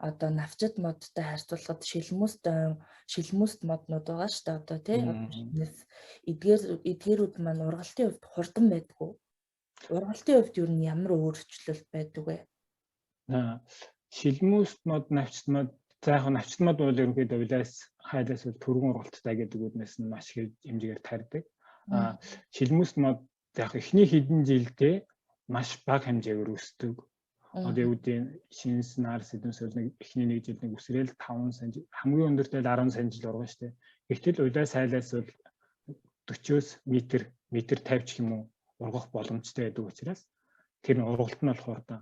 одоо навчид модтой харьцуулахад шилмүст моднууд байгаа шүү дээ одоо тий. Эдгээрүүд маань ургалтын хувьд хурдан байдгүй. Ургалтын хувьд юу н ямар өөрчлөлт байдаг вэ? Шилмүст мод, навчид мод за яг навчид мод бол ерөнхийдөө улаас хайлаас түргэн ургалттай гэдэг үгнээс нь маш их хэмжээгээр тарьдаг. Шилмүст мод яг эхний хэдэн жилдээ маш бага хэмжээгээр өсдөг. Одоо юу гэдэг шинс нар сэдвэсэл нэг эхний нэг жил нэг үсрээл 5 сая хамгийн өндөртэй 10 сая жил ургана шүү дээ. Гэвтэл улаас хайлаас бол 40-оос метр 50 ч юм уу ургах боломжтой байдаг учраас тэр ургалт нь бол хурдан.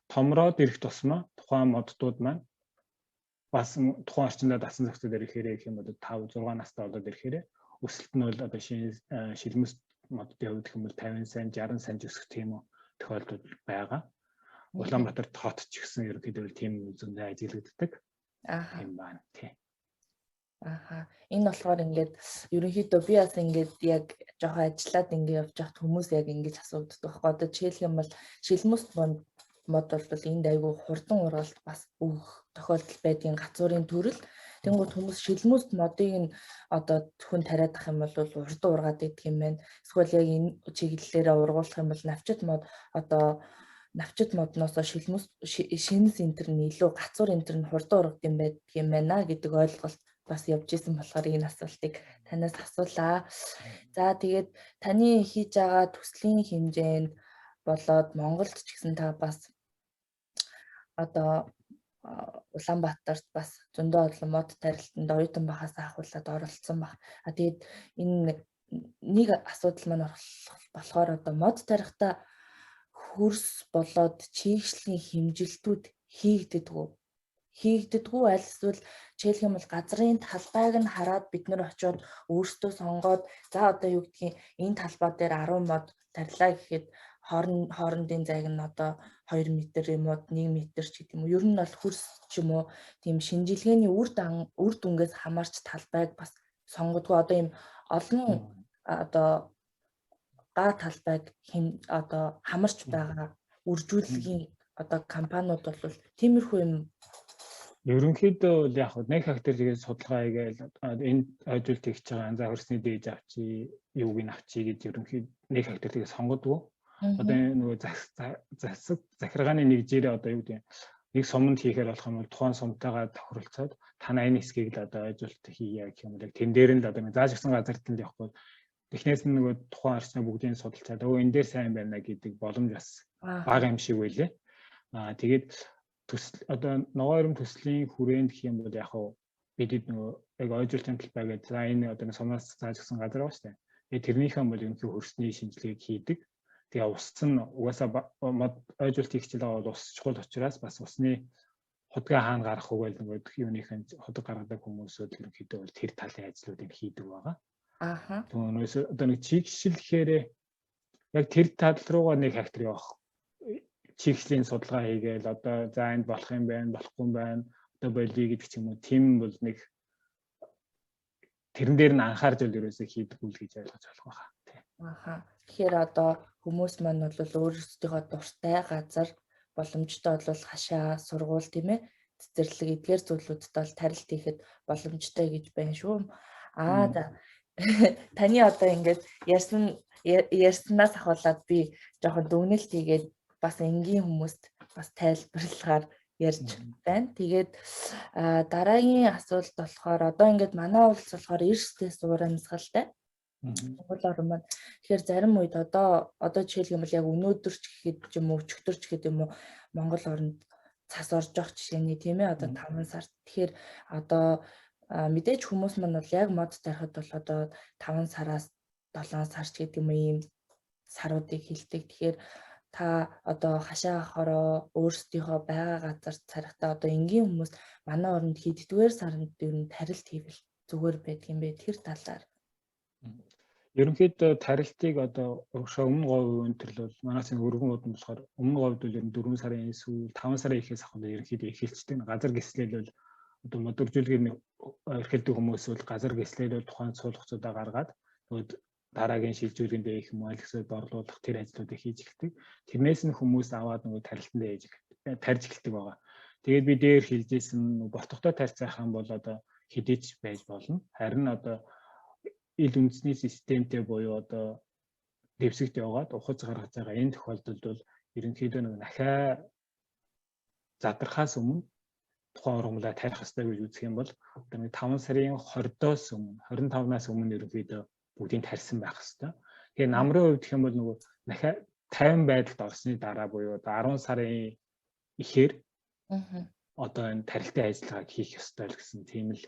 Томроод ирэх тусмаа тухайн моддууд маань бас тухайн орчиндөө дасан зохицоод ирэхээр гэх юм бол 5 6 настай болоод ирэхээр өсөлт нь бол одоо шилмэс моддын хувьд гэх юм бол 50 сая 60 сая өсөх тийм тохиолдол байгаа. Улаанбаатар хот ч гэсэн ерөнхийдөө тийм зөндөө ажиглагддаг. Тийм байна тий. Энэ болохоор ингээд ерөнхийдөө би бас ингээд яг жоохон ажиллаад ингээд явж байхад хүмүүс яг ингэж асуудаг байхгүй. Одоо жишээлх юм бол шилмүс мод бол энд айгүй хурдан ургалт бас өгөх тохиолдол байдгийн гацуурын төрөл. Тэнгууд хүмүүс шилмүс модыг нь одоо зөвхөн тариад ах юм бол урдан ургаад идэх юм байна. Эсвэл яг энэ чиглэлээрээ ургуулах юм бол навчид мод одоо навчид модноос шинэс энтер нь илүү гацуур энтер нь хурдан ургад юм байдаг юм байна гэдэг ойлголт бас явж исэн болохоор энэ асуултыг танаас асуулаа. За тэгээд таны хийж байгаа төслийн хэмжээнд болоод Монголд ч гэсэн та бас одоо Улаанбаатарт бас зөндөө олон мод тарилтанд оюутан бахаас ахуулаад оролцсон баг. Тэгээд энэ нэг асуудал маань болохоор одоо мод тарихтаа хөрс болоод чийгшлийн хэмжилтүүд хийгддэггүй аль эсвэл жишээлх юм бол газрын талбайг нь хараад бид нэр очиод өөрсдөө сонгоод за одоо юу гэдгийг энэ талбай дээр 10 мод тарилаа гэхэд хоорондын зайг нь одоо 2 м юм уу 1 м ч гэдэг юм уу. Ер нь бол хөрс ч юм уу тийм шинжилгээний үр дүнгээс хамаарч талбайг бас сонгодгоо одоо ийм олон одоо га талбайг одоо хамарч байгаа үржүүлгийн одоо компаниуд бол тиймэрхүү юм. Ерөнхийдөө яг 1 хектар тэгээд судалгаа хийгээл энэ ойжуулт хийж байгаа за хөрсний дээж авчи юуг нь авчи гэж ерөнхийдөө 1 хектар тэгээд сонгодгоо. Одоо нөгөө засаг захиргааны нэгжээрээ одоо юу гэдэг нэг суманд хийхээр болох юм бол тухайн сумтайгаа тохиролцоод танаа энэ хэсгийг л одоо ойжуулт хийе гэх юм бол тэн дээр нь л одоо зааж өгсөн газарт нь явахгүй технээс нь нөгөө тухайн орчныг бүгдийг судалцаад энэ дээр сайн байна гэдэг боломж бас бага юм шиг байлээ. Тэгээд одоо ногоон төслийн хүрээнд гэх юм бол яг бидэд нөгөө яг ойжуултын талбай гэж за энэ одоо сумнаас зааж өгсөн газар байгаа шүү дээ. Тэгээд тэрнийхэн бол ерөнхий хөрсний шинжилгээг хийдэг. Тэгээ ус нь угаасаа мод ойжуулт хийх хичээл байгаа бол ус чухал учраас бас усны худгаа хаана гарах вэ гэдэг нөгөө юуныхэн худаг гаргадаг хүмүүсүүд ерөнхийдөө бол тэр талын ажлуудыг хийдэг байгаа. Түүнээс одоо нэг чигшилхээр яг тэр тал руугаа 1 хектар явах чигшлийн судалгаа хийгээл одоо за энд болох юм байна, болохгүй юм байна. одоо болиё гэдэг ч юм уу тийм бол нэг тэрэн дээр нь анхаарч бол ерөөсөө хийдэг үйл гэж ойлгож болох байгаа. Тийм. Аха. Тэгэхээр одоо хүмүүс маань бол өөрсдийнхөө дуртай газар боломжтой бол хашаа сургууль тийм ээ цэцэрлэг эдгээр зүйлүүдэд бол тарилт хийхэд боломжтой гэж байна шүү. За таны одоо ингээд ярьснаас ахуулаад би жоохон дүгнэлт хийгээд бас энгийн хүмүүст бас тайлбарлахаар ярьж байна. Тэгээд дараагийн асуулт болохоор одоо ингээд манай улс болохоор эрсдэл суур амьсгалтай. Монгол орн маань тэгэхээр зарим үед одоо жишээлх юм бол яг өнөөдөр ч гэхэд ч юм уу өчигдөр ч гэхэд юм уу Монгол орнд цас орж явах жишээний тийм ээ одоо 5 сард. Тэгэхээр одоо мэдээж хүмүүс маань бол яг мод тарихад бол одоо 5 сараас 7 сар ч гэдэг юм ийм саруудыг хэлдэг. Тэгэхээр та одоо хашаа ахороо өөрсдийнхөө байгаа газар царихтаа одоо энгийн хүмүүс манай оронд хэддүгээр сард ер нь тарилт хийвэл зүгээр байдаг юм бэ? Тэр талаар. Ерөнхийдөө тарилтыг одоо өмнө говь өнтөрлөл манайс энэ өргөн удам болохоор өмнө говьд бол ер нь 4 сарын сүүл 5 сарын ихээс ахвал ерөнхийдөө эхэлцдэг. Газар гислэл бол одоо модөржүүлгийн эрхэлдэг хүмүүс бол газар гислэл бол тухайн суулгацуудаа гаргаад тэгээд дараагийн шилжүүлгэндээ их юм айлгсад борлуулах тэр ажлуудыг хийж эхэлдэг. Тэрнээс нь хүмүүс аваад нөгөө тарилтанд тарьж эхэлдэг байгаа. Тэгээд би дээр хэлжсэн ботхтой тарьцаах юм бол одоо хэдийч байж болно. Харин одоо ил үндэсний системтэй буюу одоо дэвсэгт яваад ухаж гаргаж байгаа энэ тохиолдолд бол ерөнхийдөө нэг нахаа задрахаас өмнө тухайн ургамлаа тарих ёстой гэж үзэх юм бол одоо нэг 5 сарын 20-оос өмнө 25-наас өмнө ерөнхийдөө бүгдийг тарьсан байх ёстой. Тэгээ намрын хувьд гэх юм бол нөгөө нахаа 50 байдалд орсны дараа буюу одоо 10 сарын ихээр одоо энэ тарилтын ажиллагааг хийх ёстой л гэсэн тийм л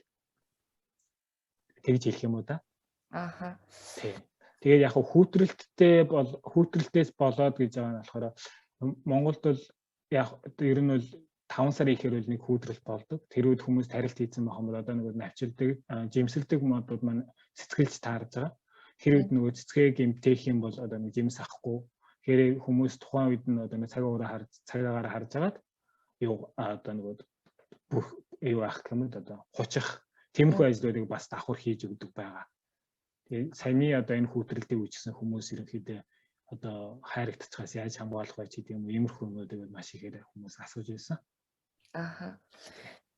тэгж хэлэх юм уу да. Аха. Тэгээд яг хүүтрэлтээс болоод гэж байгаа нь болохоор Монголд бол яг ер нь бол 5 сарын ихээр бол нэг хүүтрэл болдог. Тэр үед хүмүүс тарилт хийсэн байх юм бол одоо нэг навчилдаг, жимсэлдэг модууд маань цэцгэлж таарж байгаа. Тэр үед нөгөө цэцгээ гэмтэх юм бол одоо нэг жимс авахгүй. Тэгэхээр хүмүүс тухайн үед нь одоо нэг цагаагаар харж агаад одоо нөгөө бүх авах юм одоо хучих тиймэрхүү ажлуудыг бас давхар хийж өгдөг байгаа. Тэгээд саяны одоо энэ хүүтрэлдээ үүсгэсэн хүмүүс ерөнхийдөө одоо хайрагдчихаас яаж хамгаалах вэ гэдэг юм иймэрхүү юмнуудыг маш ихээр хүмүүс асууж байсан. Аха.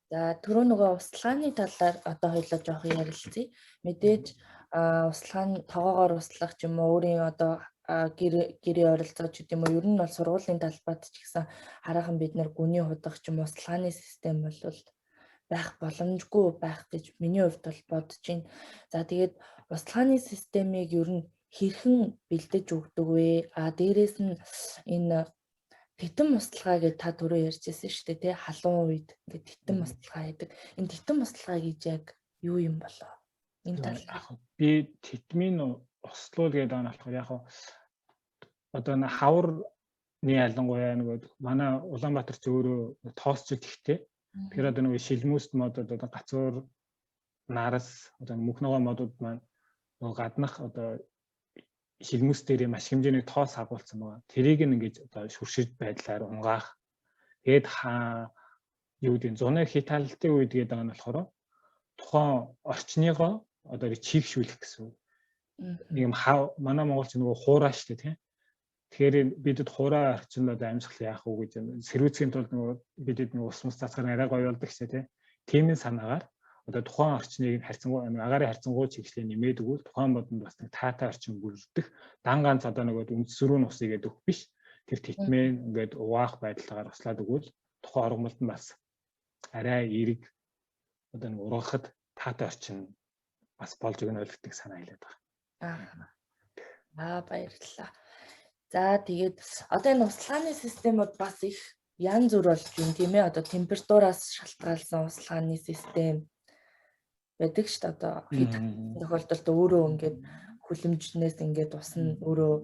За түрүү нөгөө услааны талаар одоо хоёлоо жоох ярилцъя. Мэдээж услаан тогоогоор услах ч юм уу өөрийн одоо гэрээ оролцоод ч гэдэг юм уу ер нь бол сургуулийн талбайд ч гэсэн хараахан бид нар гүний худах ч юм уу услааны систем бол байх боломжгүй байх гэж миний хувьд бол бодож байна. За тэгээд услааны системийг ер нь хэрхэн бэлдэж өгдөг вэ? Дээрээс нь энэ титэм усталгаа гэж та түрүү ярьжсэн шүү дээ тий халуун үед ингээд титэм усталгаа хийдэг. Энэ титэм усталгаа гэж яг юу юм болоо? Энэ талаар би титмийн услуул гэдэг нь болохоор яг одоо хаврны ялангуяа нөгөө манай Улаанбаатар ч өөрөө тоосч ихтэй. Тэгэхээр одоо нөгөө шилмүст модод одоо гацуур нарас одоо мөнхнөгөө модууд маань нөгөө гаднах одоо шилмүс дээр маш хэмжээний тоос агуулсан байгаа. Тэрийг ингээд одоо шүршиж байдлаар унгаах. Тэгэд юу гэдэг зуны хитаалтын үед гэдэг нь болохоор тухайн орчныгоо одоо чийгшүүлэх гэсэн. Нэг юм манай монголч нөгөө хуураа шүү дээ тийм. Тэгэхээр бидэд хураа орчинд одоо амьсгал яах уу гэж сэрүүцгийн тулд нөгөө бидэд нөгөө ус цацгаар арай гоё болдог гэсэн тийм санаагаар одоо тухайн орчныг харьцангуй агарын харьцангуй чиглэлээр нэмээд өгвөл тухайн модонд бас нэг таатай орчин бүрдэх дан ганц одоо нөгөө үндсрүүн усыг өгөх биш тэр титмэн ингээд угаах байдалтайгаар услаад өгвөл тухайн оргомолд нь бас арай эерэг одоо нэг ургахад таатай орчин бас болж өгнө ойлгохдаг санаа хэлээд байгаа. Баярлалаа. За тэгээд одоо энэ услааны системүүд бас их янз бүр болж байна тийм ээ. Одоо температураас шалтгаалсан услааны систем байдаг шүү дээ. Одоо хит тохиолдолд өөрөө ингээд хүлэмжнээс ингээд ус нь өөрөө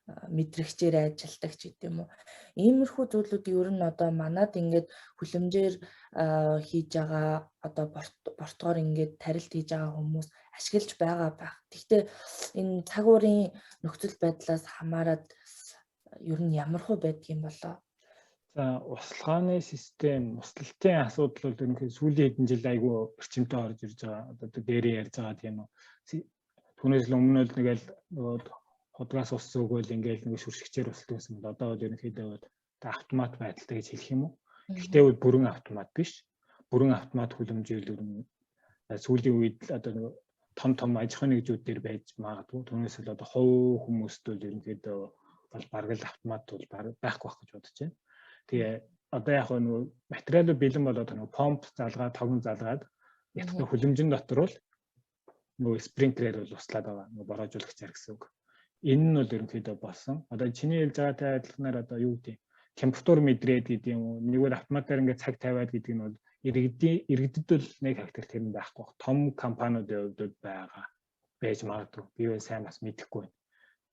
мэдрэгчээр ажилдаг ч гэдэг юм уу. Иймэрхүү зүйлүүд ер нь одоо манад ингээд хүлэмжээр хийж байгаа одоо бортгоор ингээд тарилт хийж байгаа хүмүүс ашиглаж байгаа байх. Гэхдээ энэ цаг уурын нөхцөл байдлаас хамаарат ер нь ямархуу байдаг юм болоо? За услахааны систем, услалтын асуудал бол ерөнхийдөө сүүлийн хэдэн жил айгүй орчимтой орж ирж байгаа. Одоо дээрээ ярьж байгаа тийм үү. Түүнээс л өмнө л нэгэл нөгөө ходгаас ус өгөөл ингээл нэг шүршигчээр усалдаг гэсэн бол одоо бол ерөнхийдөө бол автомат байдалтай гэж хэлэх юм уу. Гэхдээ бол бүрэн автомат биш. Бүрэн автомат хүлэмжил сүүлийн үед одоо нөгөө том аж ахуйн нэгжүүд дээр байж магадгүй. Түүнээс л одоо хувь хүмүүст бол ерөнхийдөө бол бараг л автомат бол байхгүй байх гэж бодож байна. Тэгээ одоо яг нөгөө материалууд бэлэн болоод нөгөө помп залгаад, тогн залгаад ятгах хүлэмжийн дотор бол нөгөө спринклер бол услаад байгаа. Нөгөө бороожуулагчаар гэсэн үг. Энэ нь бол ерөнхийдөө болсон. Одоо чиний хэлж байгаатай адилханаар одоо юу гэдэг температур мэдрээд гэдэг юм уу? Нэг бол автоматаар ингээд цаг тавиад гэдэг нь бол иргэдэд бол нэг хактер тэр нь байхгүй. Том компаниудын хувьд байгаа байж магадгүй. Би вэ сайн бас мэдэхгүй байна.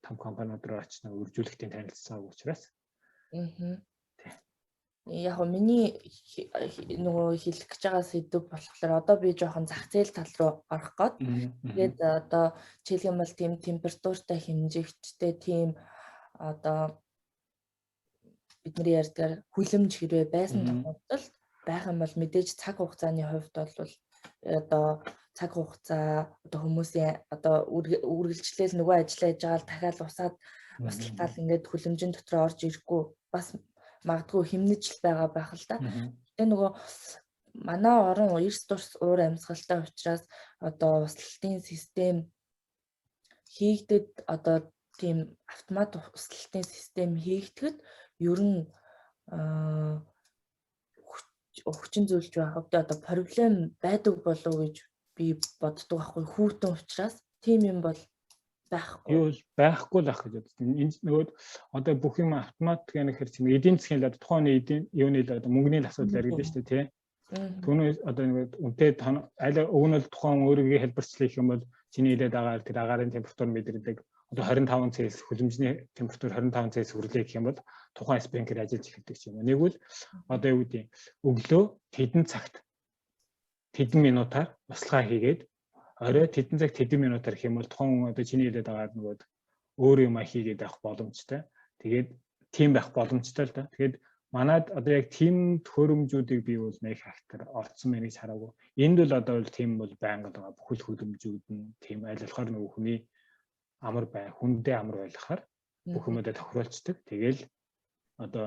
Том компаниуд руу очиж нэг үржүүлэгтийн танилцсан учраас. Яг нь миний нөгөө хэлэх гэж байгаа сэдв болохоор одоо би жоохон зах зээл тал руу орох гээд тэгээд одоо жишээлх юм бол тийм температуртай хэмжигчтэй тийм одоо бидний ярьдгаар хүлэмж хэрвээ байсан тохиолдолд байх юм бол мэдээж цаг хугацааны хувьд бол одоо цаг хугацаа одоо хүмүүсийн одоо үргэлжлэл нөгөө ажиллаж байгаа л дахиад усаад усталтал ингээд хүлэмжийн дотор орж ирэхгүй бас магадгүй хэмнэж байгаа байх л да. Тэгээ нөгөө манай орон эрс дурс уур амьсгалтай учраас одоо услалтын систем хийгдэд одоо тийм автомат услалтын систем хийгдэхэд ер нь хүчин зүйлж байхад одоо проблем байдаг болов уу гэж би боддог байхгүй хүүтэн учраас тийм юм бол байхгүй. Юу байхгүй л ах гэж бодсон. Энд нөгөө одоо бүх юм автомат гэхээр чинь эдийн засгийн л тухайн эдийн юуны л одоо мөнгөний асуудал яригдэн шүү дээ тий. Түүнээс одоо нэг үнэтэй аль өгнөл тухайн өөрийгөө хэлбэрчлэх юм бол чиний хэлээд байгаа тэр агаарын температур мэдэрдэг. Одоо 25 Цельс хүлэмжний температур 25 Цельс хүрлээ гэх юм бол тухайн спринклер ажиллаж эхэлдэг юм. Нэгвэл одоо юу гэдэг өглөө тэдэн цагт тэдэн минутаар услахаа хийгээд орой тэдэн цаг тэдэн минутаар гэх юм бол тухайн одоо чиний хэлээд байгаа нөгөө өөр юм хийгээд авах боломжтой. Тэгээд тийм байх боломжтой л да. Тэгээд манайд одоо яг тийм төхөөрөмжүүдийг бий бол нэг хактер орцсон мэнийж хараагүй. Энд бол одоо бол тийм бол байнга байгаа бүхэл хөдөлмжүүд нь тийм аль болохоор нөгөө хүний амар хүндээ амар байлгахаар бүх юмудаа тохируулцдаг. Тэгэл одоо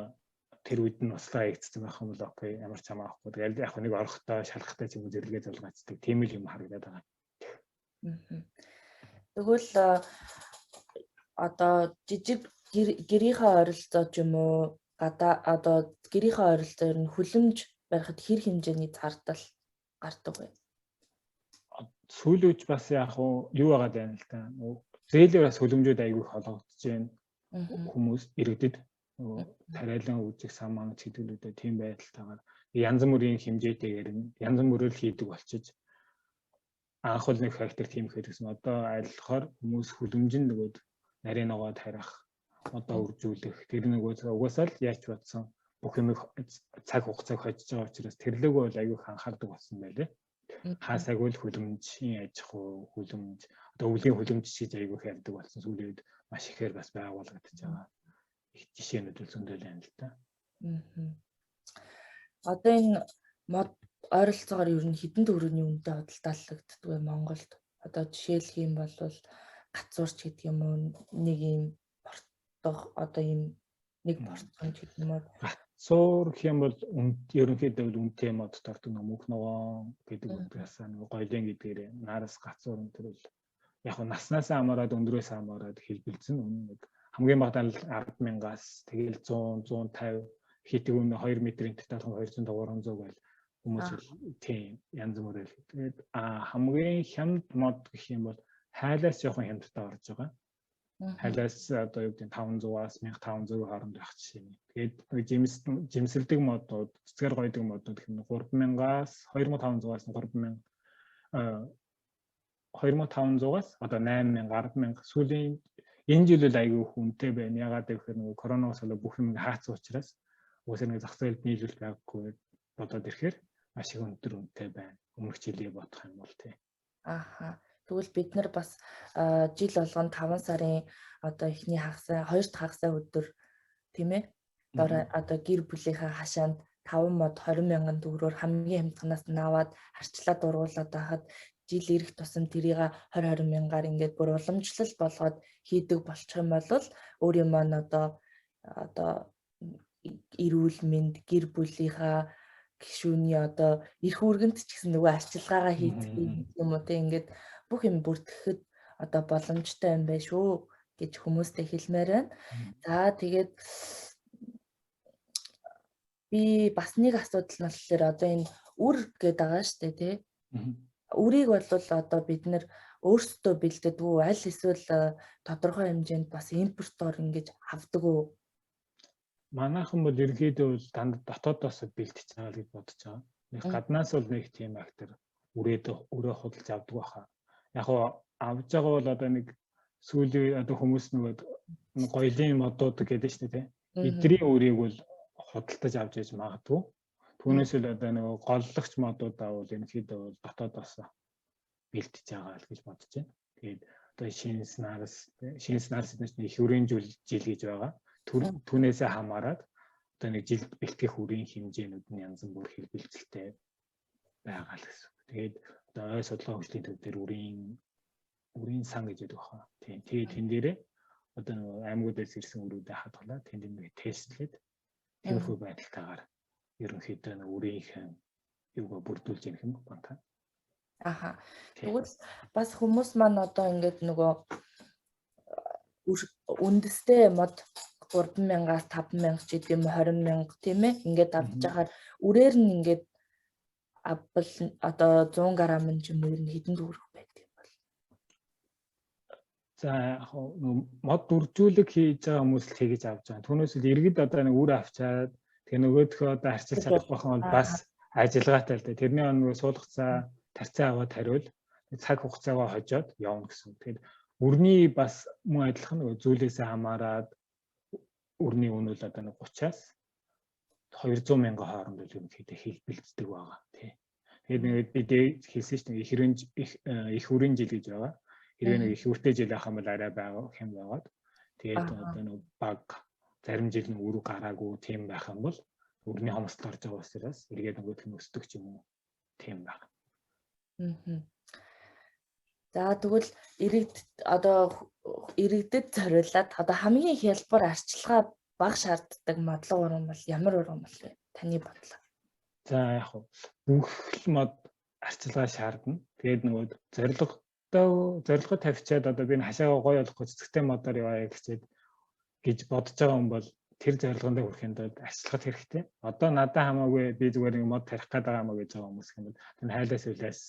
тэр үед нь услаа хийгдсэн байх юм бол окей ямар ч хамаахгүй. Тэгэл яг нэг орохтой шалахтай ч юм уу зэрэгээ зулгаацдаг. Тийм л юм харагдаад байгаа. Тэгвэл одоо жижиг гэрийнхээ ойролцоо ч юм уу гадаа одоо гэрийнхээ ойролцоогоор нь хүлэмж барихад хэр хэмжээний зардал гардаг вэ? Сүүлүүч бас яг юу байгаад байна л та. Зээлээр бас хүлэмжүүд аягүй хологдож байна. Хүмүүс иргэдэд тариалан үүсэх саман чиглэлүүдээ тийм байдалтайгаар янз бүрийн хэмжээтэйгээр янз бүрээр хийдэг болчиж анх бол нэг фактор тийм ихэд гэсэн. Одоо айлхаар хүмүүс хүлэмжинд нөгөөд нарийн ногоо тарих одоо үржүүлэх тэр нөгөө угаасаа л яаж бодсон бүх юм цаг хугацааг хожиж байгаа учраас тэрлэг бол аягүй анхаардаг болсон байлээ. Хаасаг бол хүлэмжийн аж ахуй хүлэмж одоо өвлийн хүлэмж гэж аягүй ярьдаг болсон. Сүүлийн үед маш ихээр бас байгуулагдаж байгаа. Их жишээнүүд л зөндөл байна л да. Одоо энэ мод ойролцоогоор ер нь хэдэн төгрөгийн үнэтэй худалдаалагддаг вэ Монголд? Одоо жишээлх юм бол гацуурч гэдэг юм уу нэг юм портох одоо юм нэг портхон гэдэг юм уу? Гацуур гэх юм бол ерөнхийдөө үнэтэй модд ордог мөнх ногоо гэдэг үгээс нэг гойлын гэдгээр нараас гацуур өнтер бол яг наснаас хамаарад өндрөөс хамаарад хэлбэлзэн нэг хамгийн багадаа 100000-аас тэгэл 100 150 хийдэг үнэ 2 метрийн таталхан 200 300 байл хүмүүс тийм янз бүрээр. Тэгээд хамгийн хямд мод гэх юм бол хайлаас жоохон хямдтай орж байгаа. Хайлаас одоо юу гэдэг 500-аас 1500 хооронд байх жишээ. Тэгээд жимсэлдэг модууд, цэцгэр гойдог модууд гэх юм 3000-аас 2500-аас 3000 2500-аас одоо 8000 10000 сүүлийн энэ жил л аягүй хүнтэй байна. Ягаад гэвэл нөгөө коронавирус болоо бүх юм хаацсан учраас уусаа нэг зах зээлд нийлүүлэлт байгаагүй бодоод ирэхээр маш их өндөр үнэтэй байна. Өмнөх жилээ бодох юм бол тий. Ааха. Тэгвэл бид нар бас жил болгоно 5 сарын одоо эхний хагас 2 дахь хагасаа өдөр тийм ээ одоо гэр бүлийнхаа хашаанд 5 мод 20 мянган төгрөгөөр хамгийн хямдханаас нь аваад харьцлаад ургуулад байхад жил ирэх тусам тэрийг 20 мянгаар ингээд бүр уламжлал болгоод хийдэг болчих юм бол өөр юм одоо эрүүл мэнд гэр бүлийнхаа гишүүний одоо эрх үүргэнд ч гэсэн нөгөө арчилгаагаа хийдэг юм уу те ингээд бүх юм бүртгэхэд одоо боломжтой юм байна шүү гэж хүмүүстэй хэлмээр байна. За тэгээд би бас нэг асуудал нь болохоор одоо энэ үр гэдэг байгаа шүү дээ тий. Үрийг бол одоо бид нэр өөрсдөө бэлддэг үү аль эсвэл тодорхой хэмжээнд бас импортоор ингэж авдаг уу? Манайхан бол ерөнхийдөө бол дандаа дотоодоос бэлтэж байгаа гэж бодож байгаа. Нэг гаднаас бол нэг тийм актер өрөө худалдаж авдаг байхаа. Яг нь авж байгаа бол одоо нэг сүүлийн одоо хүмүүс нөгөө гоёлын модууд гэдэг шүү дээ. Эдрийн үрийг бол худалдаж авч яж магадгүй. Түүнээс л одоо нөгөө голлогч модуудаа бол ерөнхийдөө бол дотоодоос бэлтэж байгаа л гэж бодож байна. Тэгээд одоо шинэ нарс их өрийн жил гэж байгаа. Түүнээсээ хамаарат одоо нэг жилд бэлтгэх үрийн хэмжээнүүд нь янз бүр хэлбэлцэлтэй байгаа л гэсэн. Тэгээд одоо ой судалгаа хөгжлийн төв дээр үрийн сан гэж яддаг баха. Тийм. Тэгээд тэн дээрээ одоо нөгөө аймагуудаас ирсэн үрүүдээ хадгалаад тэнд нэг тестлээд тиймэрхүү байдалтайгаар ерөнхийдөө нэг үрийнхэн юугаа бүрдүүлж яах юм бэ та. Аха. Тэгвэл бас хүмүүс маань одоо ингээд нөгөө үндэстэй мод 3,000-аас 5,000 ч гэдэм 20,000 тийм ээ ингээд авч яхаар үрээр нь ингээд авбал одоо 100 грамм ч юм уу хэдэн төгрөг байдаг юм бол. За яг мод дүржүүлэг хийж байгаа хүмүүс л хийж авч байгаа. Түүнээс л иргэд одоо нэг үр авчаад тэгээ нөгөөдхөө одоо харьцаж чадах бахан бол бас ажиллагаатай л дээ. Тэрний нөгөө суулгацаа тарцаа аваад хариул цаг хугацаагаа хожоод явна гэсэн. Тэгэхээр үрний бас мөн адилхан нөгөө зүйлээсээ хамаарад үрний үн бол одоо 30-аас 200 мянган хооронд үл ерөнхийдөө хэлбэлцдэг байгаа тий. Тэгээд нэг бид хэлсэн чинь их үрийн жил гэж байгаа. Хэрвээ нэг их үртэй жил авах юм бол арай байгаа хэм байгаад. Тэгээд одоо нэг баг зарим жил нэг үр гараагүй тийм байх юм бол үрний хомсдол орж байгаа учраас эргээд нөгөөх нь өсдөг ч юм уу тийм байна. За тэгвэл иргэдэд зориулаад одоо хамгийн хялбар арчилгаа бага шаарддаг модлог уран бол ямар уран бол вэ? Таны бодлоо. За яг бүх л мод арчилгаа шаардна. Тэгээд нөгөө зорилгоо тавьчаад одоо би хашаагаа гоё болгох цэцэгтэй модоор яваа гэж бодож байгаа хүн бол тэр зорилгонд хүрэхэд арчилгад хэрэгтэй. Одоо надад хамаагүй би зүгээр нэг мод тарих гэдэг юм гэж байгаа хүмүүс юм бол тэр хайлаас үлээс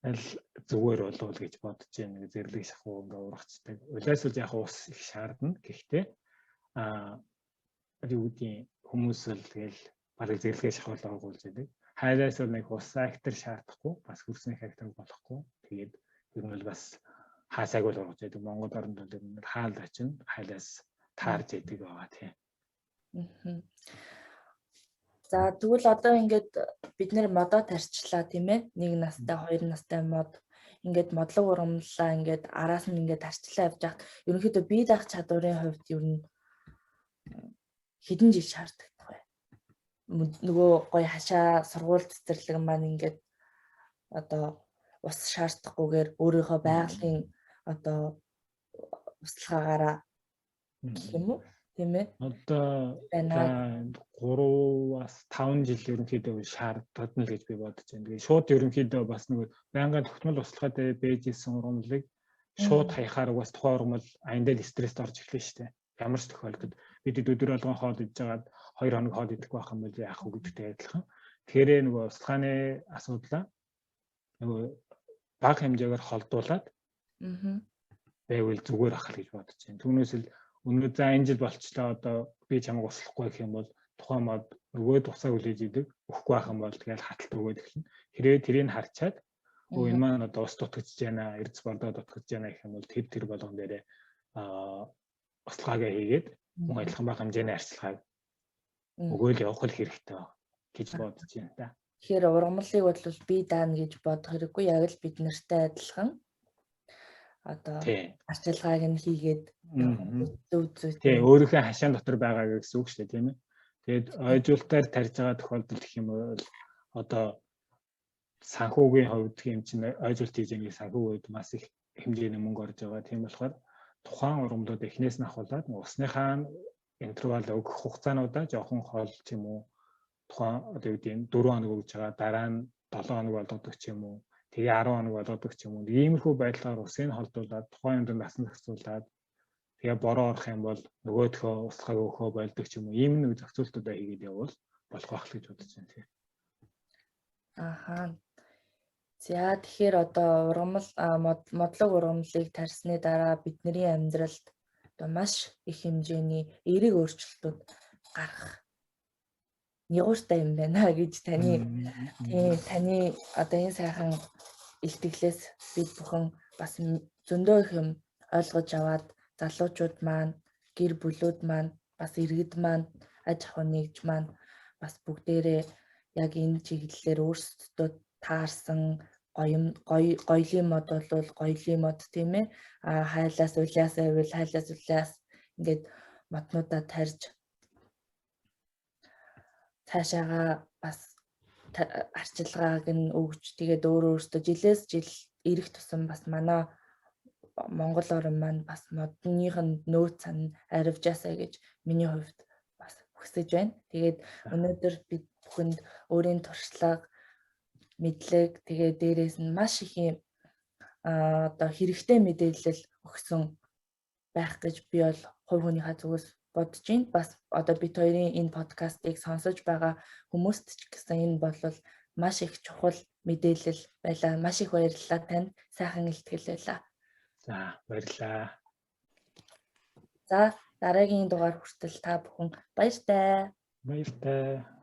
аль зүгээр болов гэж бодож байна. Зэрлэг шахуу ингээ ургацдаг. Улаас үл яг ус их шаардна. Гэхдээ хүмүүс л тэгэл барыг зэрлэгээ шахуул оруулж байдаг. Хайлаас үл нэг ус актер шаардахгүй, бас хөрсний актер болохгүй. Тэгээд ер нь бас хаасайг бол ургаж байдаг. Монгол оронд бол ер нь хаал очино, хайлаас таарж байдаг байгаа тийм. За тэгвэл одоо ингээд бид нэр модоо тарчлаа тийм ээ. 1 настай, 2 настай мод ингээд модлог урамлаа ингээд араас нь ингээд тарчлаа явж байхад ерөнхийдөө бие даах чадварын хувьд ер нь хэдэн жил шаарддаг вэ? Нөгөө гоё хашаа сургууль цэцэрлэг маань ингээд одоо ус шаардахгүйгээр өөрийнхөө байгалийн одоо услаагаараа гэх юм уу? Тийм ээ. Одоо 3-аас 5 жил ерөнхийдөө шаарддаг нь л гэж би бодож байна. Тэгээ шууд ерөнхийдөө бас нэг байнгын тогтмол услахад байж исэн ургамлыг шууд хаяхаар бас тухайн ургамал аяндаа стресст орж эхлэв шүү дээ. Ямар ч тохиолдолд бид өдөр болгон хоол идж байгаад 2 хоног хоол идэх байх юм бол яах вэ гэдэгтэй адилхан. Тэгэхээр нөгөө услахааны асуудлаа нөгөө бага хэмжээгээр холдуулаад байвал зүгээр ах л гэж бодож байна. Түүнээс л өнөө за энэ жил болчлоо одоо би чамайг услахгүй гэх юм бол тухайн мод өгөөд усаа хүлээж идэг өгөхгүй байх юм бол тэгэл хаталт өгөөд эхэлнэ. Хэрвээ тэрийг харчаад энэ маань одоо ус дутагдж байна, эрдэс бордоо дутагдж байна гэх юм бол тэр болгон дээрээ услаагаа хийгээд мөн адилхан бага хэмжээний арчилгааг өгөөл явах хэрэгтэй гэж бодож байна та. Тэгэхээр ургамлыг бол бие даана гэж бодох хэрэггүй, яг л бид нартай адилхан одоо тий. арчилгааг нь хийгээд зөв зөв тий өөрийнхөө хашаан дотор байгаа гэсэн үг шүү дээ тийм ээ. Тэгээд ойжуултаар тарьж байгаа тохиолдолд гэх юм бол одоо санхүүгийн хувьд юм чинь ойжуулт хийж байгаа санхүүгийн хувьд маш их хэмжээний мөнгө орж байгаа. Тийм болохоор тухайн ургамлууд эхнээс нь ахуулаад усныхаа интервал өгөх хугацаануудаа жоохон хол ч юм уу тухайн одоо юу гэдэг 4 хоног өгж байгаа дараа нь 7 хоног болгодог ч юм уу тэгээ 10 хоног болгодог ч юм уу иймэрхүү байдлаар усыг холдуулаад тухайн юмд насан зохицуулаад тэгээ бороо орох юм бол нөгөөдхөө усгаг өөхөө байлдаг ч юм уу ийм нэг зохицуултуудаа хийгээд явбал болох байх л гэж бодож байна тийм. Ахаа. За тэгэхээр одоо модлог ургамлыг тарьсны дараа бидний амьдралд одоо маш их хэмжээний эерэг өөрчлөлтүүд гарах нягууртай юм байна гэж таны одоо энэ сайхан илтгэлээс бид бүхэн бас зөндөө их юм ойлгож аваад залуучууд маань гэр бүлүүд маань бас иргэд маань аж ахуй нэгж маань бас бүгдээрээ яг энэ чиглэлээр өөрсдөө таарсан гоёлын мод бол гоёлын мод тийм ээ хайлаас улаас байвал хайлаас улаас ингээд моднуудаа тарьж цаашаага бас арчилгааг нь өгч тэгээд өөрөөсөө жилээс жил ирэх тусам бас манай Монгол орн маань бас модных нь нөөц сан аривжаасаа гэж миний хувьд бас хүсэж байна. Тэгээд өнөөдөр бид бүхэнд өөрийн туршлага мэдлэг тэгээд дээрээс нь маш их юм одоо хэрэгтэй мэдээлэл өгсөн байх гэж би бол хувь хүнийхээ зүгээс бодож байна. Бас одоо бид хоёрын энэ подкастыг сонсож байгаа хүмүүст ч гэсэн энэ бол маш их чухал мэдээлэл байлаа. Маш их баярлалаа танд. Сайхан илтгэл байлаа. За баярлалаа. За дараагийн дугаар хүртэл та бүхэн баяртай. Баяртай.